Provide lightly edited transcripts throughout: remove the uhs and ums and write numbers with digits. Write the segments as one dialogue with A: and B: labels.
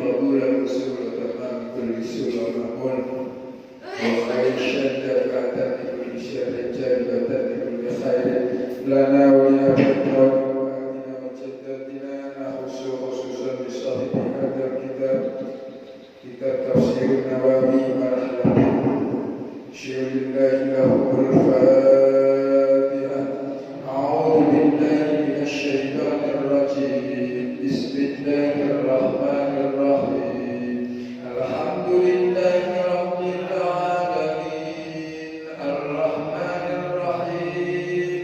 A: قبول الوصول وتمام كل سوء ومقبول وخير الشد فأتم بكل شر جلبة بكل خير لنا ولأبنائنا وأمهاتنا وجداتنا نخص خصوصا بصاحب هذا الكتاب كتاب تفسير النووي مرحلة شيخ الله له الفاتحة. أعوذ بالله من الشيطان الرجيم. بسم الله الرحمن الرحيم. الحمد لله رب العالمين الرحمن الرحيم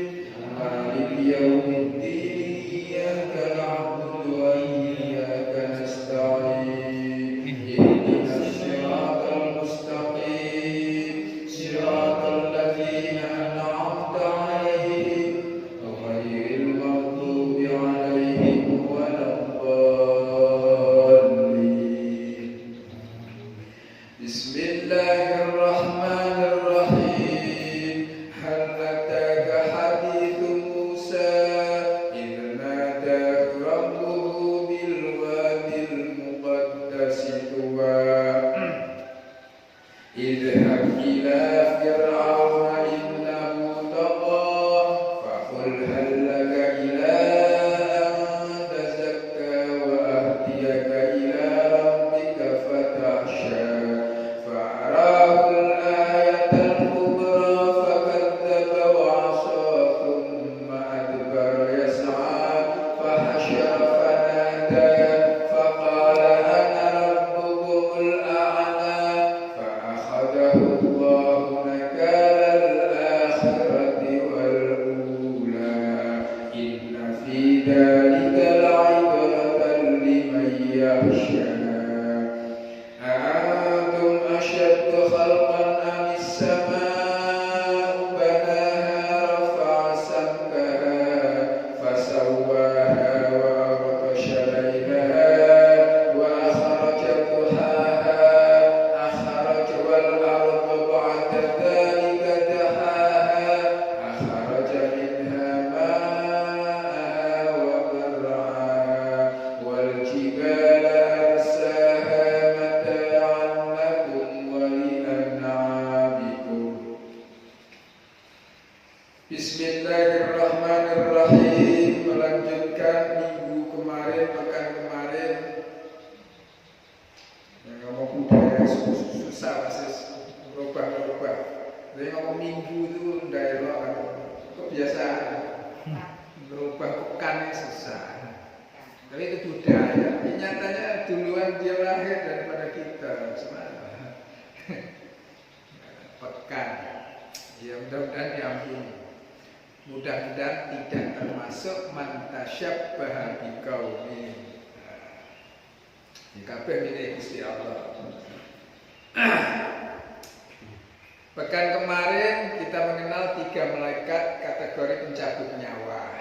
A: مالك يوم الدين إياك نعبد وإياك نستعين اهدنا الصراط المستقيم صراط الذين أنعمت عليهم غير المغضوب عليهم ولا الضالين. بسم الله الرحمن الرحيم. هل أتاك حديث موسى إذ ناداه ربه بالوادي المقدس طوى اذهب إلى فرعون إنه طغى فقل هل لك إلى أن تزكى وأهديك إلى ربك فتخشى فأراه الآية الكبرى فكذب وعصى ثم أدبر يسعى فحشر فنادى فقال أنا ربكم الأعلى فأخذه الله نكال الآخرة والأولى إن في ذلك لعبرة لمن يخشى. أأنتم أشد خلقا أم السماء بناها رفع سمكها فسواها وأغطش ليلها وأخرج ضحاها أخرج والأرض بعد ذلك دحاها أخرج منها ماءها ومرعاها والجبال أرساها متاعا لكم ولأنعامكم. Bismillahirrahmanirrahim. Melanjutkan minggu kemarin, pekan kemarin yang ngomong budaya susah masih berubah-ubah. Jadi ngomong minggu itu dialog kan kebiasaan, berubah pekan susah. Tapi itu budaya. Ini nyatanya duluan dia lahir daripada kita sebenarnya. Pekan. Ya mudah-mudahan diampuni. Mudah-mudahan tidak termasuk man tasyabbaha biqaumin. Kabeh milik Gusti Allah. Pekan kemarin kita mengenal 3 malaikat kategori pencabut nyawa.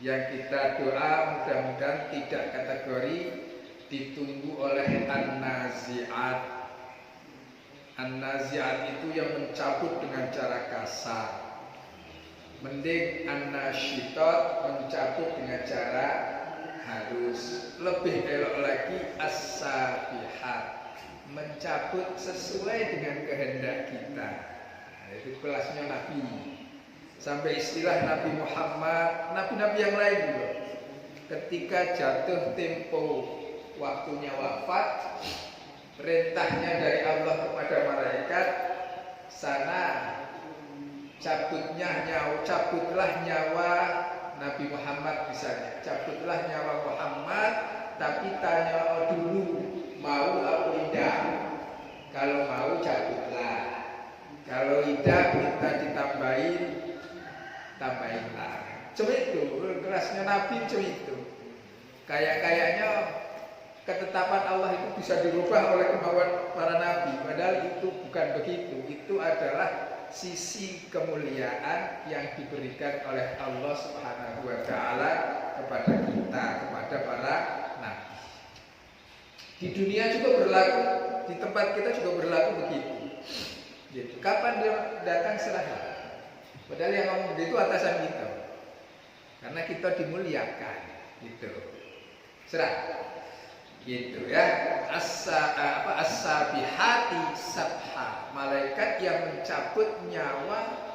A: Yang kita doa mudah-mudahan tidak kategori ditunggu oleh an-nazi'at. An-nazi'at itu yang mencabut dengan cara kasar. Mending an-nasyitat mencabut dengan cara halus. Lebih elok lagi as-sabihat, mencabut sesuai dengan kehendak kita. Itu kelasnya Nabi. Sampai istilah Nabi Muhammad, nabi-nabi yang lain juga. Ketika jatuh tempo waktunya wafat, perintahnya dari Allah kepada malaikat, sana cabutlah nyawa Nabi Muhammad misalnya, cabutlah nyawa Muhammad, tapi tanya dulu mau atau tidak. Kalau mau cabutlah, kalau tidak minta tambahinlah. Cuma itu kelasnya Nabi, cuma itu. Kayaknya ketetapan Allah itu bisa dirubah oleh kemauan para nabi, padahal itu bukan begitu. Itu adalah sisi kemuliaan yang diberikan oleh Allah Subhanahu wa taala kepada kita, kepada para nabi. Di dunia juga berlaku, di tempat kita juga berlaku begitu. Gitu. Kapan dia datang serahlah. Padahal yang ngomong begitu atasan kita. Karena kita dimuliakan, gitu. Serah. Gitu ya. As-sabihati sabha, malaikat yang mencabut nyawa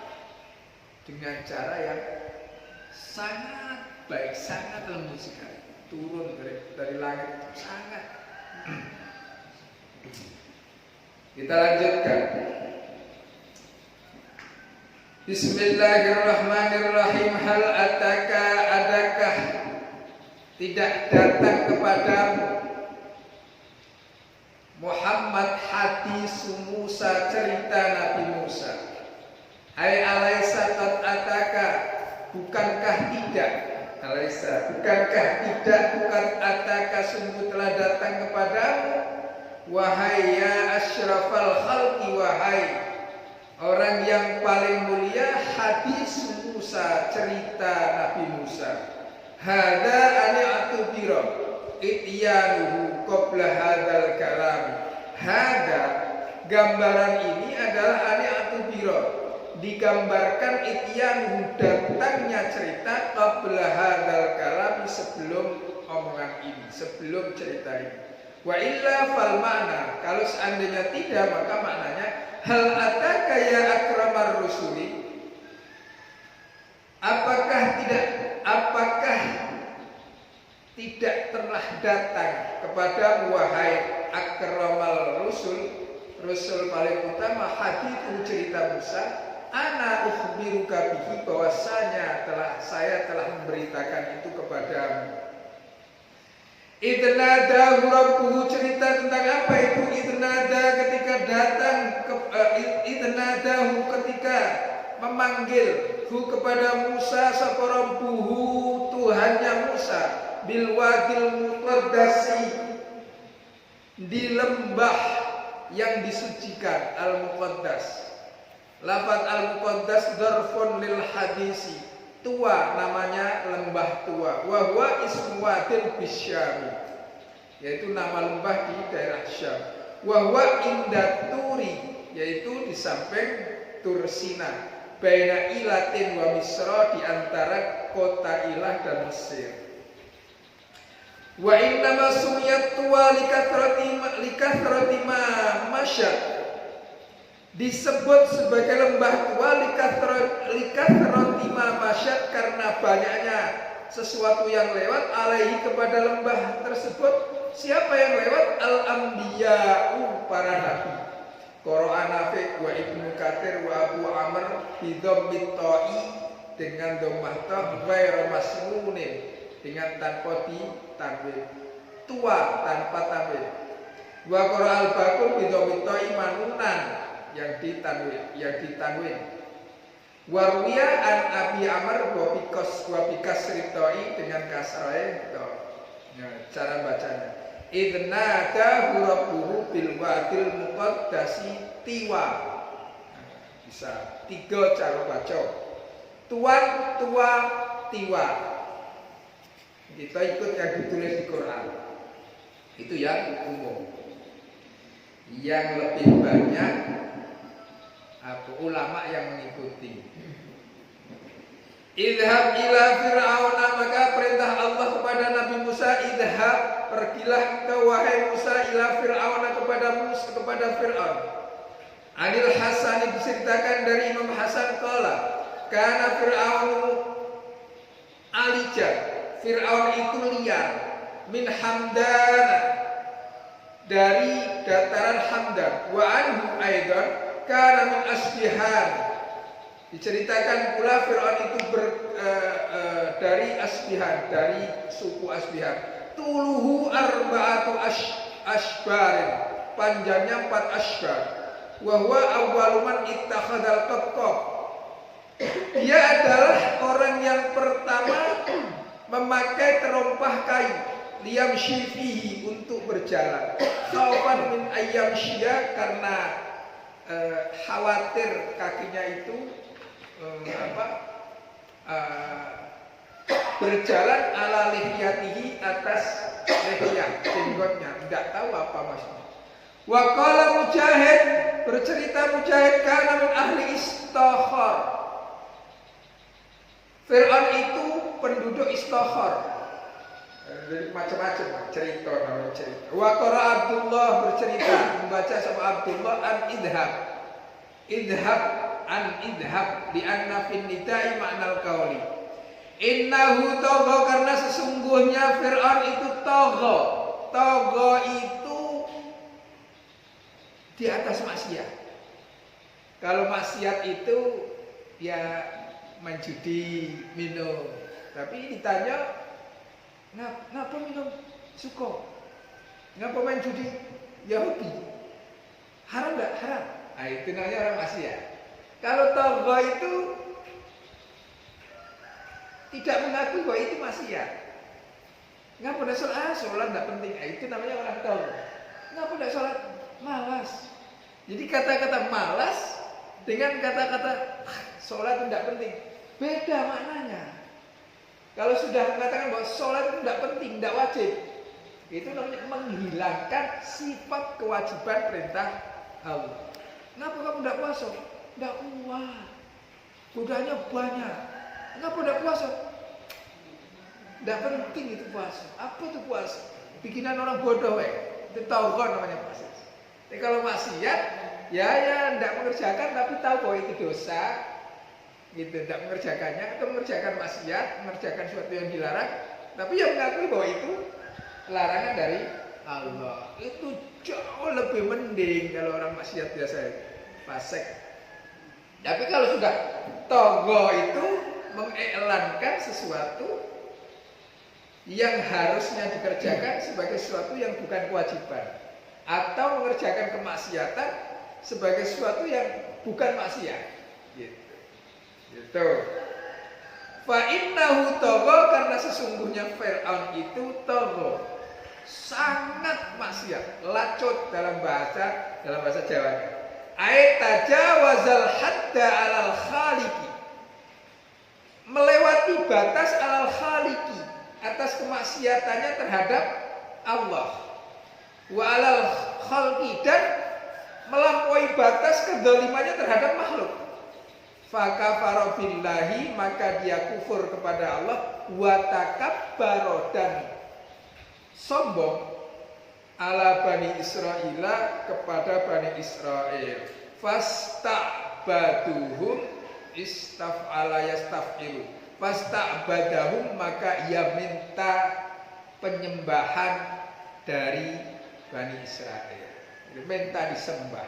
A: dengan cara yang sangat baik, sangat lembut sekali. Turun dari langit sangat. Kita lanjutkan. Bismillahirrahmanirrahim. Hal ataka, adakah tidak datang kepadamu Muhammad hadis Musa, cerita Nabi Musa. Hai alaisa qad ataka, bukankah tidak, alaisa bukankah tidak, bukan ataka sungguh telah datang kepadamu, wahai ya asyrafal khalqi, wahai orang yang paling mulia, hadis Musa, cerita Nabi Musa. Hada ani'atu biro ityanuhu qabla hadal kalam. Hada, gambaran ini adalah ani'atu biro, digambarkan ityanuhu, datangnya cerita, qabla hadal kalam, sebelum omongan ini, sebelum cerita ini. Wa illa fal makna, kalau seandainya tidak, maka maknanya hal ataka ya akramar rusuli, apakah tidak telah datang kepada wahai akramal rusul, rusul paling utama, hadithu cerita Musa, ana ukhbiruka bihi, bahwasanya saya telah memberitakan itu kepadamu. Idnadahu rabbuhu, cerita tentang apa itu idnada, ketika datang idnadahu, ketika memanggil hu kepada Musa, sapa rabbuhu, Tuhannya Musa, bil wadil muqaddasi, di lembah yang disucikan, al muqaddas. Lafaz al muqaddas dzarfun lil hadisi, tua, namanya lembah tua. Wa huwa ismu wadil bisyam, yaitu nama lembah di daerah Syam. Wa huwa indaturi, yaitu di samping Tursina, baina Ilatin wa Misra, di antara kota Ilah dan Mesir. Wa innama sumiyat tua likathrati ma masyad, disebut sebagai lembah tua likathrati ma masyad, karena banyaknya sesuatu yang lewat alaihi, kepada lembah tersebut. Siapa yang lewat? Al-anbiya'u, para nabi. Qara'a Nafi' wa Ibnu Katsir wa Abu Amr bi dhammit ta'i, dengan dhammah ta, ghairu masnunin, dengan tanpa ditanwin, tua tanpa tanwin. Wa qara'a al-Baqir bi dhammit ta'i manunan, yang ditanwin. Wa ruwiya an Abi Amr wa bikasri ta'i, dengan kasrae ta. Nah, cara bacanya idnadahu rabbuhu bil wadil muqaddasi tiwa. Bisa tiga cara baca, tuan, tua, tiwa. Kita ikut yang ditulis di Quran, itu yang umum. Yang lebih banyak ulama yang mengikuti. Idhab ila fir'auna, maka perintah Allah kepada Nabi Musa, idhab, pergilah ke wahai Musa, ila fir'auna, kepada Fir'aun. Anil Hasan, diceritakan dari Imam Hasan, qala kana Fir'aunu alija, Fir'aun itu liar, min Hamdan, dari dataran Hamdan, wa anhu aidan kana min Asbihan. Diceritakan pula Fir'aun itu dari Asbihan, dari suku Asbihan. Tuluhu arba'atu ashbarin, panjangnya 4 ashbar. Wa huwa awwalu man ittakhadal qatqab, dia adalah orang yang pertama memakai terompah kayu, liyamshi fihi, untuk berjalan. Khaufan min ayyamshiya, karena khawatir kakinya itu berjalan ala lihyatihi, atas lihyah, jenggotnya, tidak tahu apa maksudnya. Wa qala Mujahid, bercerita Mujahid, kana min ahli Istakhar, Fir'aun itu penduduk Istakhar. Jadi macam-macam cerita namanya cerita. Wa qara Abdullah bercerita membaca sama Abdullah an idhab. Idhab an idhab di anna fin nidai ma'nal qauli. Innahu tagha karena sesungguhnya Fir'aun itu tagha. Tagha itu di atas maksiat. Kalau maksiat itu ya menjudi, minum. Tapi ditanya ngapa minum suko? Ngapa main judi? Ya hobi. Haram enggak? Haram. Nah, itu namanya orang maksiat. Kalau tagha itu tidak mengakui bahwa itu maksiat. Ngapa udah sholat? Sholat enggak penting. Nah, itu namanya orang tagha. Ngapa udah sholat? Malas. Jadi kata-kata malas dengan kata-kata sholat itu tidak penting, beda maknanya. Kalau sudah mengatakan bahwa sholat itu tidak penting, tidak wajib, itu namanya menghilangkan sifat kewajiban perintah Allah. Kenapa kamu tidak puasa? Tidak kuat, godaannya banyak. Kenapa tidak puasa? Tidak penting itu puasa. Apa itu puasa? Bikinan orang bodoh, itu tauhid namanya puasa. Tapi kalau maksiat, ya tidak mengerjakan tapi tahu bahwa itu dosa. Gitu, tidak mengerjakannya atau mengerjakan maksiat, mengerjakan sesuatu yang dilarang, tapi yang mengakui bahwa itu larangan dari Allah. Itu jauh lebih mending kalau orang maksiat biasa fasik. Tapi kalau sudah togo itu mengiklankan sesuatu yang harusnya dikerjakan sebagai sesuatu yang bukan kewajiban, atau mengerjakan kemaksiatan sebagai sesuatu yang bukan maksiat. Gitu. Itu. Fa innahu tagha karena sesungguhnya Fir'aun itu tagha. Sangat maksiat, lacut dalam bahasa Jawa. Ai tajawazal hadda alal khaliqi. Melewati batas alal khaliqi atas kemaksiatannya terhadap Allah. Wa alal khalqi dan melampaui batas kedolimannya terhadap makhluk. Fakafara billahi maka dia kufur kepada Allah, wa takabbara dan sombong ala Bani Israila kepada Bani Israel. Fasta'baduhum istaf'ala yastaf'ilu. Fasta'badahum maka ia minta penyembahan dari Bani Israel. Minta disembah.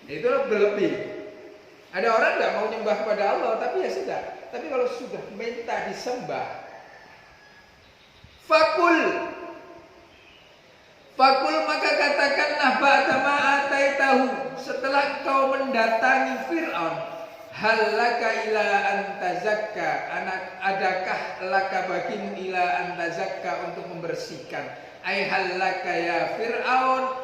A: Itu berlebih. Ada orang tidak mau nyembah kepada Allah, tapi ya sudah. Tapi kalau sudah minta disembah, fakul maka katakanlah ba'da ma ataitahu, setelah kau mendatangi Fir'aun, hal laka ila antazakka, adakah laka bagimu ila antazakka untuk membersihkan. Ai hal laka ya Fir'aun,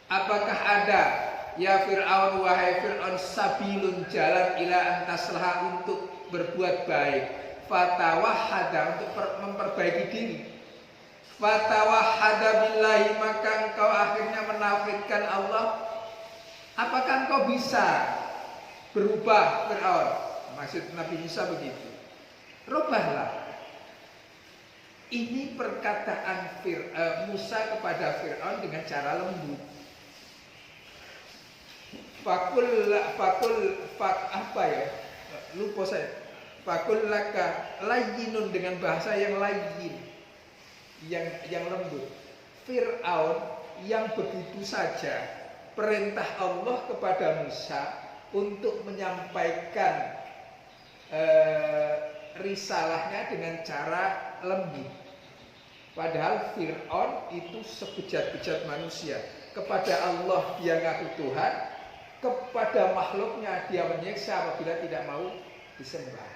A: apakah ada ya Fir'aun, wahai Fir'aun, sabilun jalan ila antaslaha untuk berbuat baik, fatawahhada untuk memperbaiki diri, fatawahhada billahi maka engkau akhirnya menafidkan Allah. Apakah engkau bisa berubah Fir'aun? Maksud Nabi Musa begitu. Rubahlah. Ini perkataan Musa kepada Fir'aun dengan cara lembut. Apa ya? Lupa saya. Fakul laka layyinun dengan bahasa yang layyin, yang lembut. Fir'aun yang begitu saja perintah Allah kepada Musa untuk menyampaikan risalahnya dengan cara lembut. Padahal Fir'aun itu sebejat-bejat manusia. Kepada Allah dia ngaku Tuhan, kepada makhluknya dia menyiksa apabila tidak mau disembah.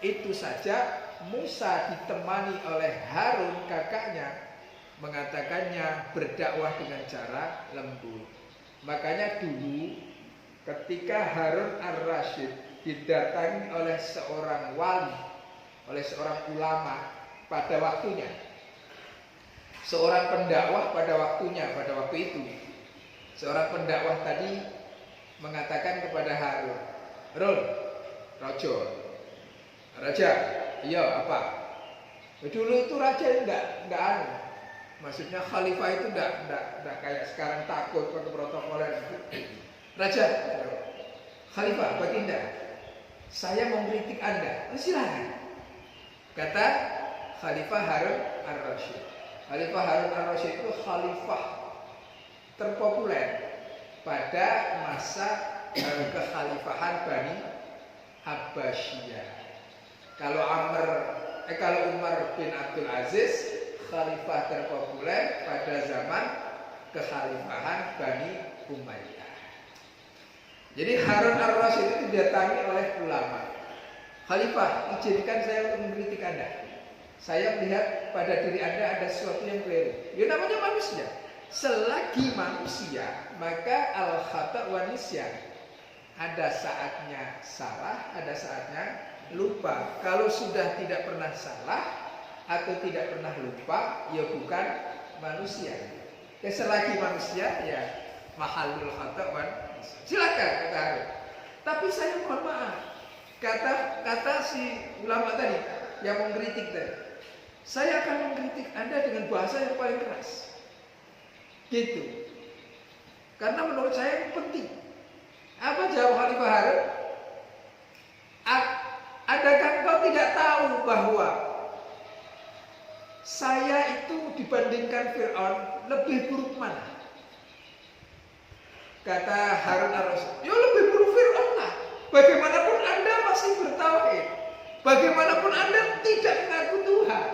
A: Itu saja Musa ditemani oleh Harun kakaknya mengatakannya berdakwah dengan cara lembut. Makanya dulu ketika Harun ar-Rasyid didatangi oleh seorang wali, oleh seorang ulama pada waktunya, seorang pendakwah pada waktunya, pada waktu itu, seorang pendakwah tadi mengatakan kepada Harun, Raja, iya apa? Dulu itu raja enggak anu. Maksudnya khalifah itu enggak kayak sekarang takut pakai protokoler. Raja, khalifah, baginda, saya mengkritik Anda. Silakan. Kata Khalifah Harun ar-Rasyid. Khalifah Harun ar-Rasyid itu khalifah terpopuler pada masa kekhalifahan Bani Abbasiyah. Kalau Umar bin Abdul Aziz, khalifah terpopuler pada zaman kekhalifahan Bani Umayyah. Jadi Harun ar-Rasyid itu didatangi oleh ulama. Khalifah, izinkan saya untuk mengkritik Anda. Saya melihat pada diri Anda ada sesuatu yang keliru. Ya namanya manusia. Selagi manusia, maka al-khata' wa nisyan. Ada saatnya salah, ada saatnya lupa. Kalau sudah tidak pernah salah atau tidak pernah lupa, ya bukan manusia. Ya selagi manusia, ya mahalul khata' wa nisyan. Silakan kata Harun. Tapi saya mohon maaf. Kata si ulama tadi yang mengkritik tadi, saya akan mengkritik Anda dengan bahasa yang paling keras. Gitu. Karena menurut saya itu penting. Apa jawab Khalifah Harun? Adakah engkau tidak tahu bahwa saya itu dibandingkan Fir'aun lebih buruk mana? Kata Harun ar-Rasyid, ya lebih buruk Fir'aun lah. Bagaimanapun Anda masih bertauhid, bagaimanapun Anda tidak mengaku Tuhan,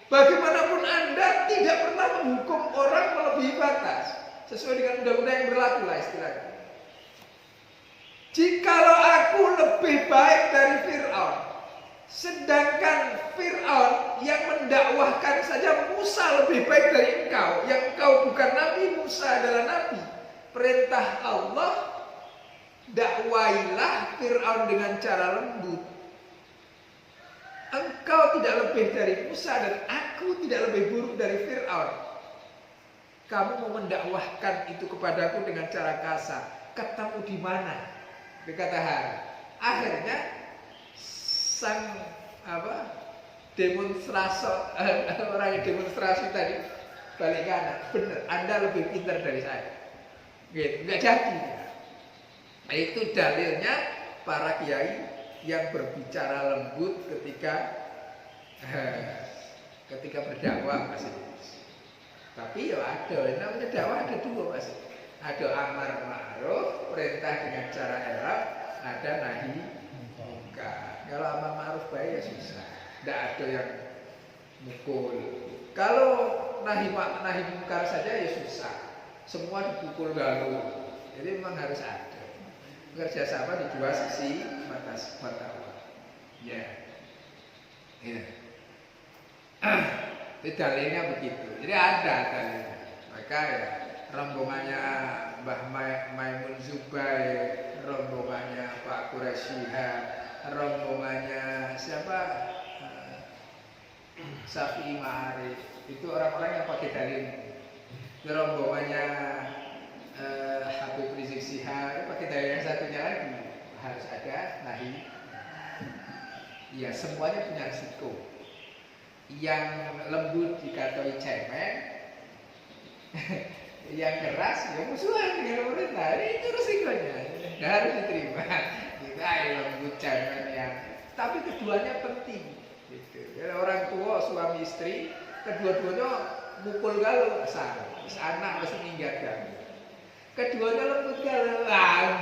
A: bagaimanapun Anda tidak pernah menghukum orang melebihi batas sesuai dengan undang-undang yang berlaku lah istilahnya. Jikalau aku lebih baik dari Fir'aun, sedangkan Fir'aun yang mendakwahkan saja Musa lebih baik dari engkau, yang engkau bukan Nabi, Musa adalah Nabi. Perintah Allah, dakwailah Fir'aun dengan cara lembut. Engkau tidak lebih dari Musa dan aku tidak lebih buruk dari Fir'aun. Kamu mau mendakwahkan itu kepadaku dengan cara kasar. Ketemu di mana? Berkata Harun. Akhirnya sang orang yang demonstrasi tadi balik kanan. Benar, Anda lebih pintar dari saya. Gitu, nggak jadi. Nah, itu dalilnya para kiai yang berbicara lembut ketika berdakwah, Mas. Tapi ya ada, namanya dakwah ada dua, Mas. Ada amar ma'ruf, perintah dengan cara elok, ada nahi munkar. Kalau amar ma'ruf baik ya susah, tidak ada yang mukul. Kalau nahi munkar saja ya susah, semua dipukul galuh. Jadi memang harus ada kerjasama di dua sisi mata uang. Ya, itu dalilnya begitu. Jadi ada dalilnya. Maka ya, rombongannya Mbah Maimun Zubair, rombongannya Pak Quraisyiha, rombongannya siapa? Syafi'i Ma'arif. Itu orang-orang yang pakai dalil. Rombongannya Habib Rizik Syihab pakai dalil yang satunya lagi, harus ada nahi. Ya semuanya punya risiko. Yang lembut dikatakan cemen, yang keras ya musuhan dengan pemerintah. Itu risikonya, tidak harus diterima. Kita lembut cemen yang, tapi keduanya penting. Gitu. Ya, orang tua suami istri, kedua-duanya mukul galuh sama. Anak mesti minggatkan. Keduanya lembut galuh,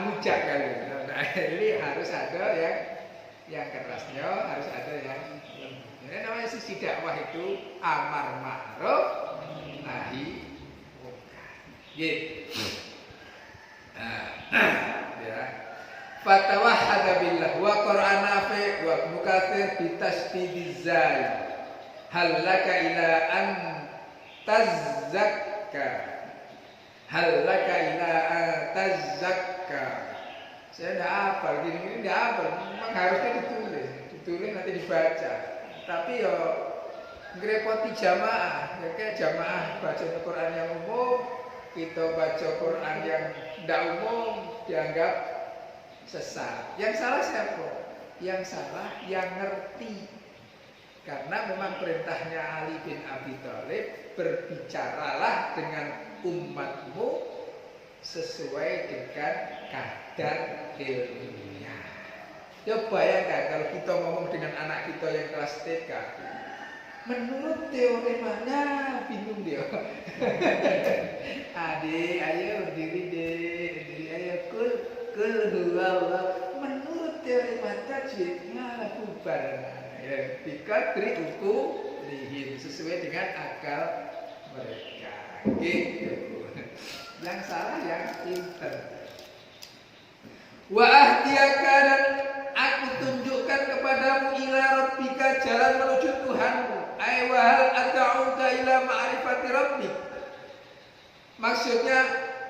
A: bujak galuh. Nah, ini harus ada yang kerasnya, harus ada yang lembut. Ini namanya sisi dakwah itu amar ma'ruf nahi munkar. Gitu. Ya. Fatawahhada billah wa Qur'ana fi wa Ibnu Katsir bi tasdidiz zal. Hal laka ila an tazakka. Hal laka ila an tazakka. Saya tidak hafal, gini tidak hafal. Memang harusnya ditulis nanti dibaca. Tapi yo ngerepoti jamaah, ya kayak jamaah baca Quran yang umum, kita baca Quran yang tidak umum dianggap sesat. Yang salah siapa? Yang salah yang ngerti. Karena memang perintahnya Ali bin Abi Thalib, berbicaralah dengan umatmu sesuai dengan kadar ilmunya. Ya bayangkan kalau kita ngomong dengan anak kita yang kelas TK, menurut teori mana bingung dia. Adik, ayo berdiri deh, berdiri ayo kul huwallah. Menurut teori mata tajwidnya bubar. Ya, bikadri uku lihim sesuai dengan akal mereka. Gitu. Yang salah yang pinter. Wa ahdiyaka, dan aku tunjukkan kepadamu ila rabbika, jalan menuju Tuhanmu. Ai wa hal ata'uka ila ma'rifati rabbik. Maksudnya,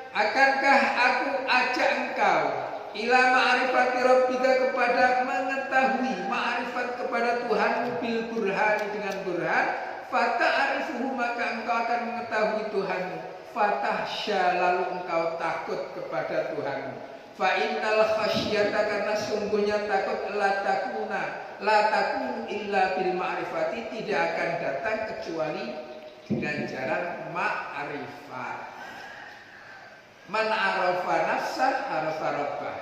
A: akankah aku ajak engkau ila ma'rifati rabbika, kepada mengetahui ma'rifat kepada Tuhanmu, bil burhani, dengan burhan. Fata'arifuhu, maka engkau akan mengetahui Tuhanmu. Fatahsya, lalu engkau takut kepada Tuhanmu. Fa innal khasyata, karena sungguhnya takut la takunu illa bil ma'rifati, tidak akan datang kecuali dengan jalan ma'rifat. Man arafa nafsah arafa rabbah.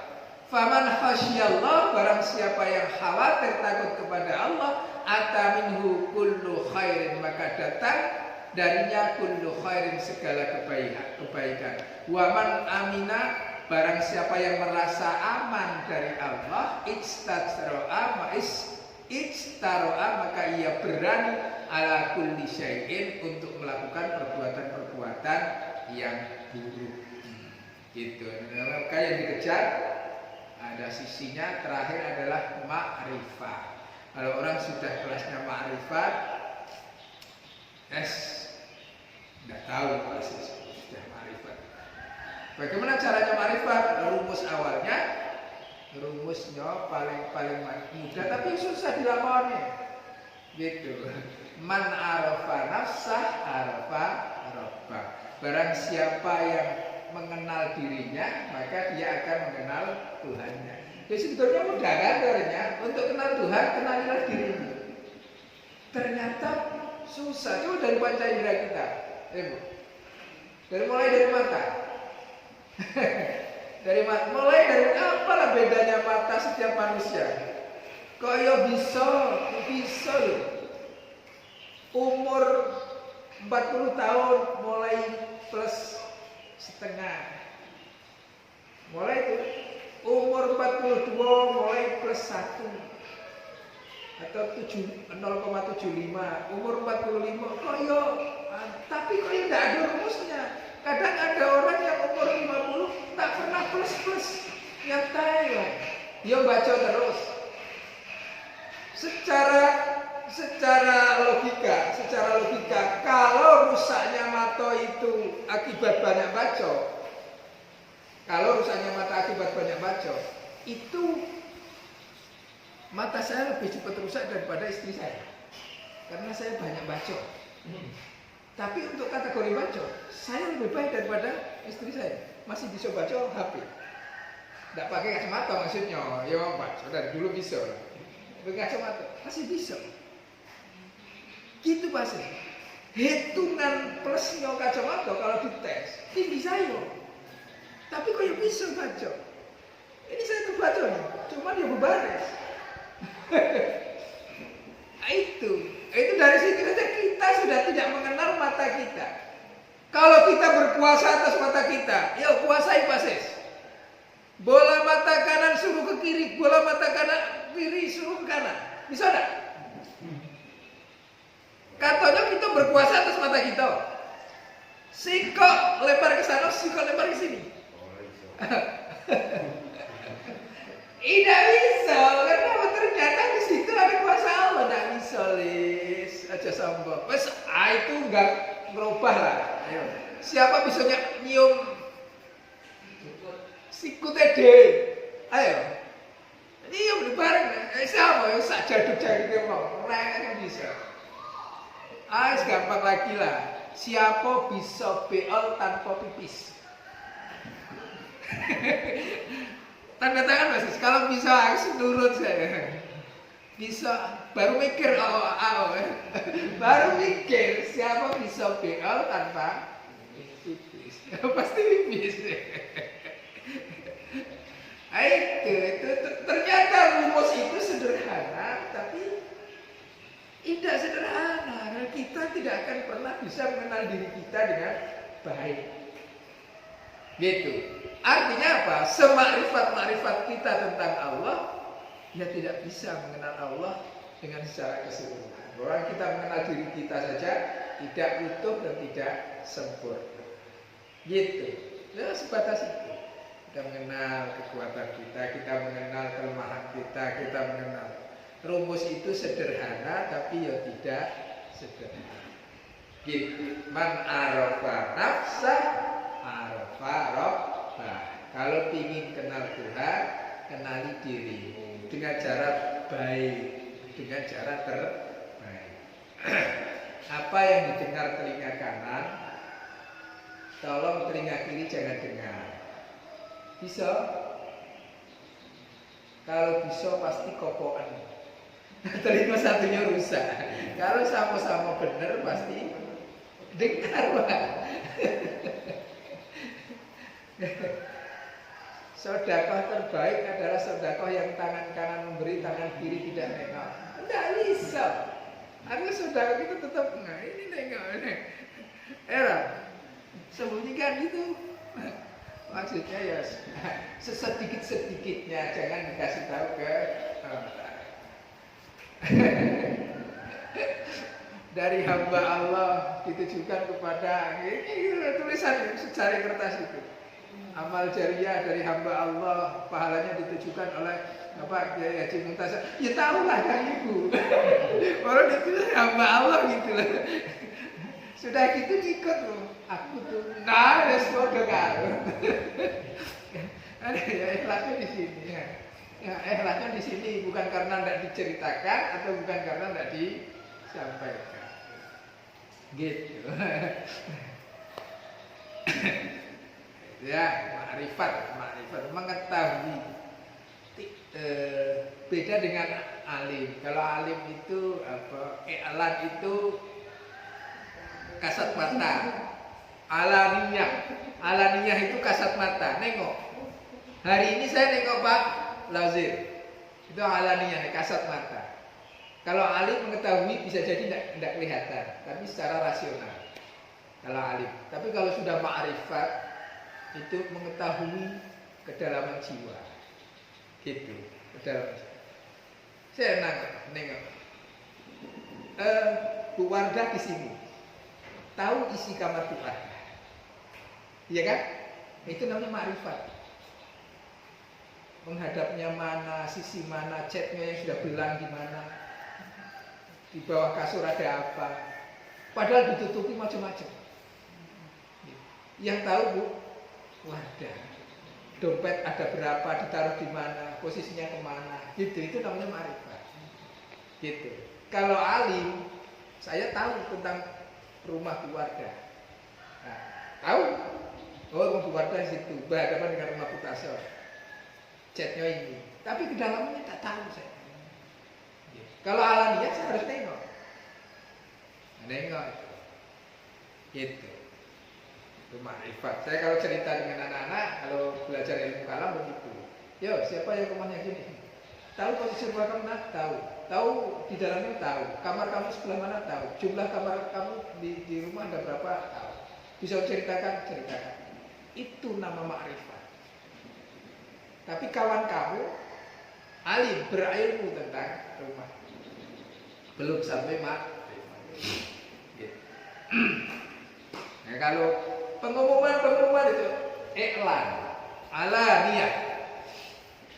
A: Faman khasyallah, barang siapa yang khawatir takut kepada Allah, ata minhu kullu khairin, maka datang darinya kullu khairin, segala kebaikan. Wa man amina, barang siapa yang merasa aman dari Allah, ijtaro'a, maka ia berani ala kulli syai'in, untuk melakukan perbuatan-perbuatan yang buruk. Gitu. Maka yang dikejar ada sisinya, terakhir adalah ma'rifat. Kalau orang sudah kelasnya ma'rifat, tidak tahu pasti sudah ma'rifat. Bagaimana caranya ma'rifat? Rumus awalnya, rumusnya paling mudah tapi susah dilakoni. Gitu. Man arafa nafsah arafa rabbah. Barang siapa yang mengenal dirinya, maka dia akan mengenal Tuhannya. Jadi sebetulnya mudah kan caranya? Untuk kenal Tuhan, kenalilah dirimu. Ternyata susah. Coba dari panca indera kita, mulai dari mata. Mulai dari apalah bedanya mata setiap manusia? Kok ya bisa loh. Umur 40 tahun mulai plus setengah. Mulai itu umur 42 mulai plus 1 atau 0,75. Umur 45 kok yo, tapi kok yo tidak ada rumusnya. Kadang ada orang yang umur 50 tak pernah plus yang Thailand. Dia baca terus. Secara logika, kalau rusaknya mata itu akibat banyak baca, itu mata saya lebih cepat rusak daripada istri saya, karena saya banyak baca. Tapi untuk kategori baca, saya lebih baik daripada istri saya. Masih bisa baca HP, tidak pakai kacamata maksudnya. Ya baca dari dulu bisa. Berkacamata masih bisa. Gitu pasti. Hitungan plusnya kacamata kalau dites tinggi saya. Tapi kok ya bisa baca. Ini saya terbaca nih, cuma dia berbaris. Itu dari situ saja kita sudah tidak mengenal mata kita. Kalau kita berkuasa atas mata kita, ya kuasai pases. Bola mata kanan suruh ke kiri, bola mata kanan kiri suruh ke kanan. Bisa enggak? Katanya kita berkuasa atas mata kita. Sikok lempar ke sana, sikok lempar ke sini. Tidak bisa, karena ternyata di situ ada kuasa Allah. Tidak bisa, Lis. Aja sombong. Itu enggak merubah lah. Ayo. Siapa bisa nyium sikut ede? Ayo. Nyium bareng. Siapa? Sak jaduk-jaduknya mau. Mereka kan bisa. Gampang lagi lah. Siapa bisa beol tanpa pipis? Tanda tangan Mas. Kalau bisa, nurut saya. bisa baru mikir baru mikir siapa bisa beol tanpa pipis. Pasti pipis. Itu ternyata rumus itu sederhana, tapi tidak sederhana. Kita tidak akan pernah bisa mengenal diri kita dengan baik. Gitu. Artinya apa? Semakrifat-makrifat kita tentang Allah, ya tidak bisa mengenal Allah dengan secara keseluruhan. Bahwa kita mengenal diri kita saja tidak utuh dan tidak sempurna. Gitu. Ya sebatas itu. Kita mengenal kekuatan kita mengenal kelemahan kita mengenal. Rumus itu sederhana tapi ya tidak sederhana. Gitu. Man arafa nafsa arafa rabbah. Kalau ingin kenal Tuhan, kenali dirimu dengan cara baik, dengan cara terbaik. Apa yang didengar telinga kanan, tolong telinga kiri jangan dengar. Bisa? Kalau bisa pasti kopokan. Telinga satunya rusak. Kalau sama-sama benar pasti dengar, Pak. Sedekah terbaik adalah sedekah yang tangan kanan memberi, tangan kiri tidak nengok. Tidak bisa. Karena sedekah kita tetap ini nengok ini. Sembunyikan itu. Maksudnya ya sesedikit-sedikitnya, jangan dikasih tahu ke dari hamba Allah ditujukan kepada ini tulisan secari kertas itu. Amal jariah dari hamba Allah, pahalanya ditujukan oleh Kiai Haji Muntasar. Ya tahulah kan ibu. Orang itu hamba Allah gitu loh. Sudah gitu ikut loh. Aku tuh semoga karo. Ada ya ikhlasnya di sini ya. Ya ikhlasnya di sini bukan karena tidak diceritakan atau bukan karena tidak disampaikan. Gitu. Ya, makrifat mengetahui. Beda dengan alim. Kalau alim itu i'lan itu kasat mata. Alaniyah itu kasat mata, nengok. Hari ini saya nengok Pak Lazir. Itu alaniyah, kasat mata. Kalau alim mengetahui bisa jadi tidak kelihatan, tapi secara rasional. Kalau alim. Tapi kalau sudah ma'rifat itu mengetahui kedalaman jiwa. Gitu, kedalaman jiwa. Saya nengok. Bu Wardah di sini. Tahu isi kamar Bu Wardah. Iya kan? Itu namanya ma'rifat. Menghadapnya mana, sisi mana, catnya yang sudah belang di mana, di bawah kasur ada apa. Padahal ditutupi macam-macam. Yang tahu Bu Wardah. Dompet ada berapa, ditaruh di mana, posisinya kemana. Gitu, itu namanya ma'rifat. Gitu. Kalau alim, saya tahu tentang rumah Bu Wardah. Nah, tahu? Oh, rumah Bu Wardah di situ, berhadapan dengan rumah Bu Tasor. Catnya ini. Tapi kedalamannya tak tahu saya. Kalau alamiah saya harus tengok. Nengok itu. Gitu. Itu ma'rifat. Saya kalau cerita dengan anak-anak, kalau belajar ilmu kalam begitu. Yo, siapa yang rumahnya gini? Tahu posisi rumah kamu? Tahu. Tahu di dalamnya tahu. Kamar kamu sebelah mana? Tahu. Jumlah kamar kamu di rumah ada berapa? Tahu. Bisa ceritakan? Itu nama ma'rifat. Tapi kawan kamu alim, berilmu tentang rumah. Belum sampai ma'rifat. Gitu. Nah, kalau pengumuman itu iklan, alaniyah,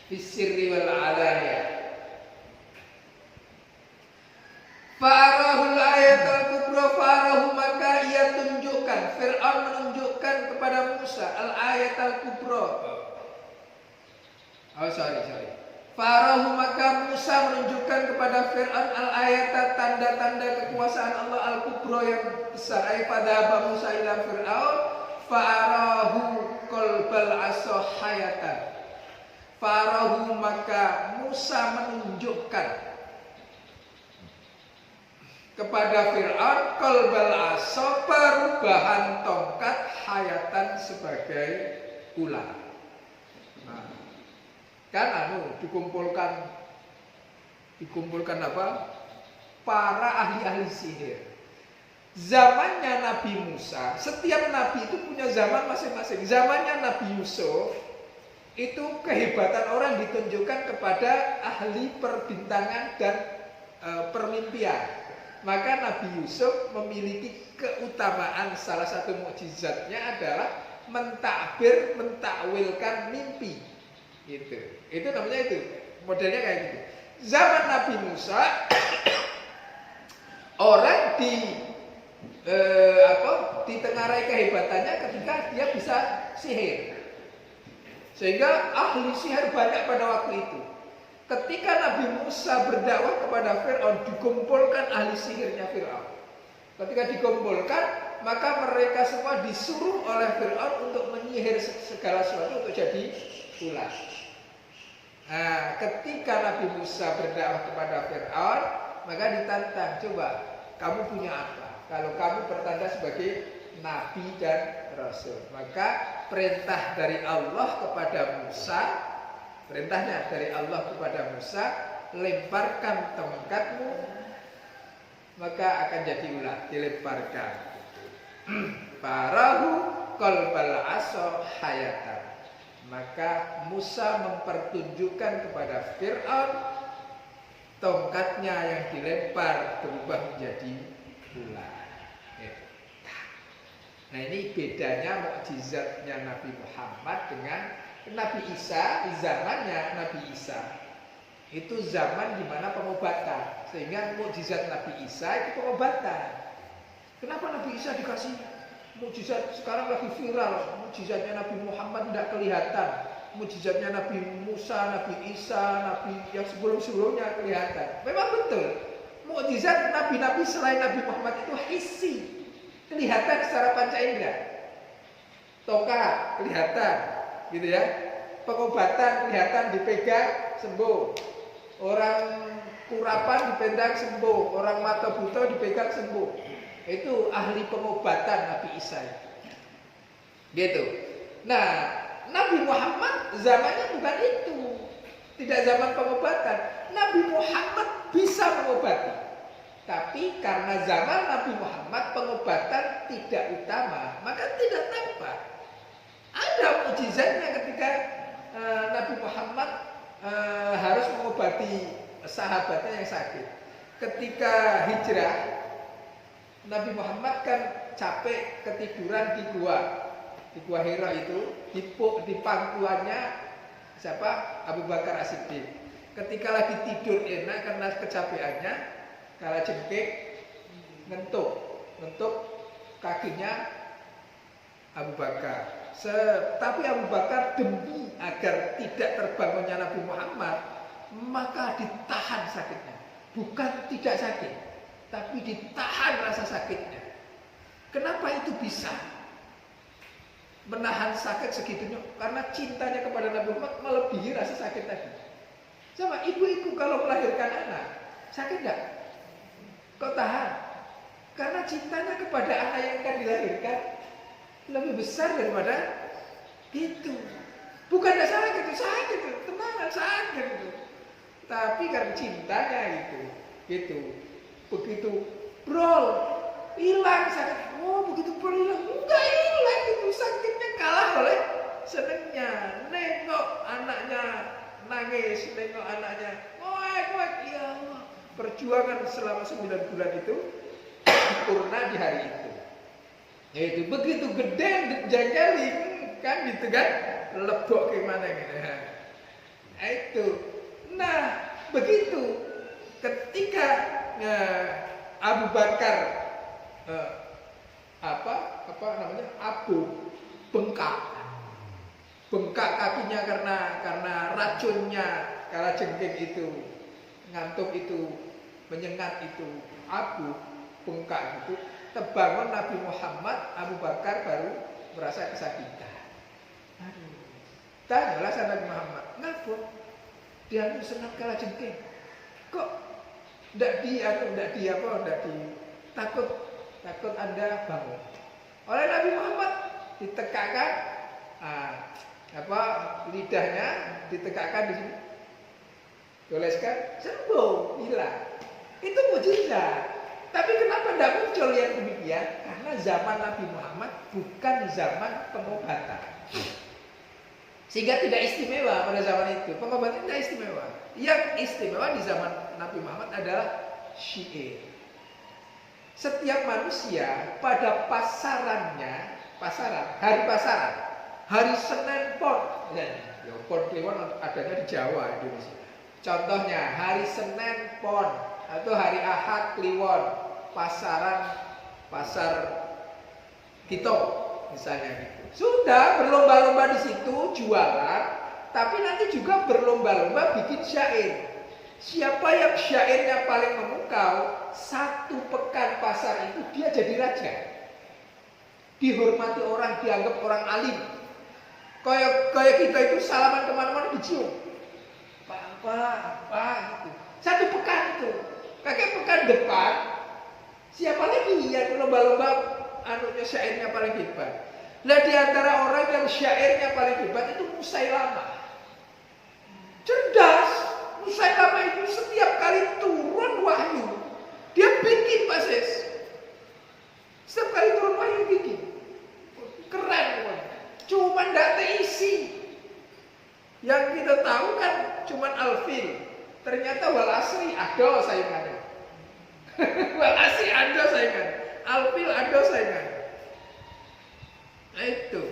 A: fisirri wal alaniyah. Farahul ayatul kubra farahu, maka ia tunjukkan, Fir'aun menunjukkan kepada Musa al-ayatul kubra. Farahu, maka Musa menunjukkan kepada Fir'aun al-ayat, tanda-tanda kekuasaan Allah al-kubra yang besar. Ay fadhaba Musa ila Fir'aun farahu qalbal asa hayatan. Farahu, maka Musa menunjukkan kepada Fir'aun qalbal asa, perubahan tongkat hayatan sebagai ular. Nah, kan dikumpulkan apa? Para ahli-ahli sihir. Zamannya Nabi Musa, setiap nabi itu punya zaman masing-masing. Zamannya Nabi Yusuf, itu kehebatan orang ditunjukkan kepada ahli perbintangan dan permimpian. Maka Nabi Yusuf memiliki keutamaan, salah satu mukjizatnya adalah mentakbir, mentakwilkan mimpi. Gitu. Itu namanya itu. Modelnya kayak gitu. Zaman Nabi Musa orang ditengarai kehebatannya ketika dia bisa sihir. Sehingga ahli sihir banyak pada waktu itu. Ketika Nabi Musa berdakwah kepada Fir'aun, dikumpulkan ahli sihirnya Fir'aun. Ketika dikumpulkan, maka mereka semua disuruh oleh Fir'aun untuk menyihir segala sesuatu untuk jadi ular. Nah, ketika Nabi Musa berdakwah kepada Fir'aun, maka ditantang, coba kamu punya apa? Kalau kamu bertanda sebagai Nabi dan Rasul, maka perintah dari Allah kepada Musa, perintahnya dari Allah kepada Musa, lemparkan tongkatmu, maka akan jadi ular, dilemparkan. Parahu qalbal asa hayatan. Maka Musa mempertunjukkan kepada Fir'aun tongkatnya yang dilempar berubah menjadi ular. Nah, ini bedanya mukjizatnya Nabi Muhammad dengan Nabi Isa. Di zamannya Nabi Isa itu zaman dimana pengobatan, sehingga mukjizat Nabi Isa itu pengobatan. Kenapa Nabi Isa dikasih mukjizat? Sekarang lagi viral, mukjizatnya Nabi Muhammad tidak kelihatan, mukjizatnya Nabi Musa, Nabi Isa, Nabi yang sebelum-sebelumnya kelihatan. Memang betul, mukjizat Nabi-Nabi selain Nabi Muhammad itu hissi, kelihatan secara panca indera. Tongkat kelihatan, gitu ya. Pengobatan kelihatan, dipegang sembuh. Orang kurapan dipendang sembuh, orang mata buta dipegang sembuh. Itu ahli pengobatan Nabi Isa. Gitu. Nah, Nabi Muhammad zamannya bukan itu. Tidak zaman pengobatan. Nabi Muhammad bisa mengobati. Tapi karena zaman Nabi Muhammad pengobatan tidak utama, maka tidak tampak. Ada mukjizatnya ketika Nabi Muhammad harus mengobati sahabatnya yang sakit. Ketika hijrah, Nabi Muhammad kan capek ketiduran di gua Hira itu, di pangkuannya siapa? Abu Bakar As-Siddiq. Ketika lagi tidur enak karena kecapeannya, kala jengking ngentuk kakinya Abu Bakar. Tapi Abu Bakar demi agar tidak terbangunnya Nabi Muhammad, maka ditahan sakitnya. Bukan tidak sakit, tapi ditahan rasa sakitnya. Kenapa itu bisa menahan sakit segitunya? Karena cintanya kepada Nabi Muhammad melebihi rasa sakit tadi. Sama ibu-ibu kalau melahirkan anak, sakit enggak? Kok tahan? Karena cintanya kepada anak yang akan dilahirkan lebih besar daripada itu. Bukan enggak sakit, tenangan sakit itu. Tapi karena cintanya gitu. Begitu brol hilang sakit. Oh, begitu brol hilang, enggak hilang itu sakitnya, kalah oleh senengnya. Nengok anaknya nangis, nengok anaknya ngoek, ya Allah. Perjuangan selama 9 bulan itu sempurna di hari itu. Yaitu begitu gede jengkeli kan gitu kan, lebok gimana gitu. Nah, itu. Nah, begitu ketika Abu Bakar Abu bengkak kakinya karena racunnya kalajengking itu, ngantuk itu, menyengat itu, Abu bengkak gitu. Terbangun Nabi Muhammad, Abu Bakar baru merasa kesakitan. Aduh, tanyalah sama Nabi Muhammad, ngapa dia senang kalajengking? Kok takut Anda bangun. Oleh Nabi Muhammad ditegakkan, lidahnya ditegakkan di sini, oleskan, sembuh, hilang. Itu mukjizat. Tapi kenapa tidak muncul yang demikian? Karena zaman Nabi Muhammad bukan zaman pengobatan, sehingga tidak istimewa pada zaman itu. Pengobatan tidak istimewa. Yang istimewa di zaman Nabi Muhammad adalah syair. Setiap manusia pada hari Senin Pon, Pon Kliwon adanya di Jawa, Indonesia. Contohnya hari Senin Pon atau hari Ahad Kliwon, pasar Kito misalnya gitu. Sudah berlomba-lomba di situ jualan, tapi nanti juga berlomba-lomba bikin syair. Siapa yang syairnya paling memukau, 1 pekan pasar itu dia jadi raja. Dihormati orang, dianggap orang alim. Kayak kita itu salaman kemana-mana dicium. Apa gitu. 1 pekan itu. Kakek pekan depan, siapa lagi yang lomba-lomba syairnya paling hebat? Nah, di antara orang yang syairnya paling hebat itu Musailamah. Cerdas. Musailamah itu setiap kali turun wahyu, dia bikin basis. Setiap kali turun wahyu bikin. Keren. Cuman tidak terisi. Yang kita tahu kan cuman Alfil. Ternyata wal asri ada saingannya. Wal asri ada saingannya. Alfil ada saingannya. Nah itu.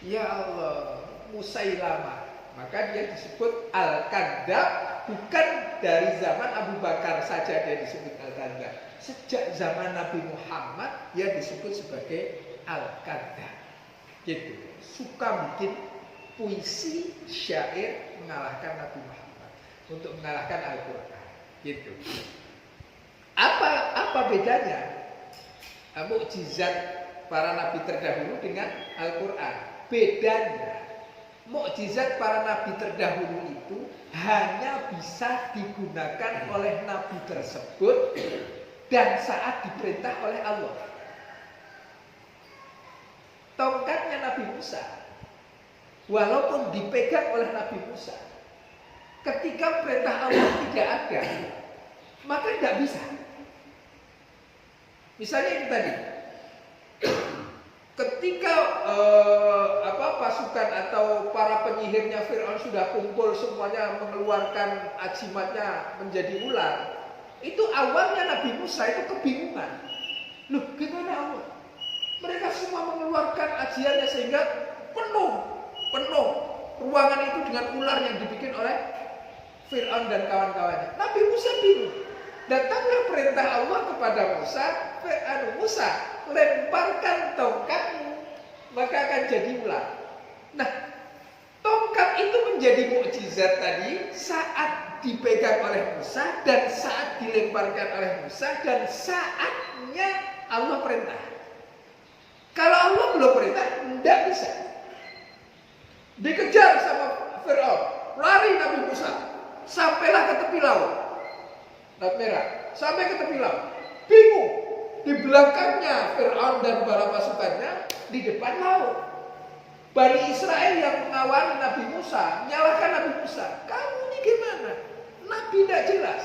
A: Ya Allah, Musailamah. Maka dia disebut Al-Kadzdzab, bukan dari zaman Abu Bakar saja dia disebut Al-Kadzdzab. Sejak zaman Nabi Muhammad dia disebut sebagai Al-Kadzdzab. Gitu. Suka bikin puisi, syair mengalahkan Nabi Muhammad, untuk mengalahkan Al-Qur'an. Gitu. Apa bedanya mukjizat para nabi terdahulu dengan Al-Qur'an? Bedanya, mukjizat para nabi terdahulu itu hanya bisa digunakan oleh nabi tersebut dan saat diperintah oleh Allah. Tongkatnya Nabi Musa, walaupun dipegang oleh Nabi Musa, ketika perintah Allah tidak ada, maka tidak bisa. Misalnya itu tadi, ketika pasukan atau para penyihirnya Fir'aun sudah kumpul semuanya mengeluarkan ajimatnya menjadi ular, itu awalnya Nabi Musa itu kebingungan. Loh, gimana Allah? Mereka semua mengeluarkan ajiannya sehingga penuh ruangan itu dengan ular yang dibikin oleh Fir'aun dan kawan-kawannya. Nabi Musa bingung. Datanglah perintah Allah kepada Musa, Musa, lemparkan tongkatmu, maka akan jadi ular. Nah, tongkat itu menjadi mukjizat tadi saat dipegang oleh Musa dan saat dilemparkan oleh Musa dan saatnya Allah perintah. Kalau Allah belum perintah, tidak bisa. Dikejar sama Fir'aun, lari Nabi Musa, sampailah ke tepi laut. Laut Merah, sampai ke tepi laut. Bingung. Di belakangnya Fir'aun dan para pasukannya, di depan laut. Bani Israel yang mengawali Nabi Musa, menyalahkan Nabi Musa. Kamu ini gimana? Nabi tidak jelas.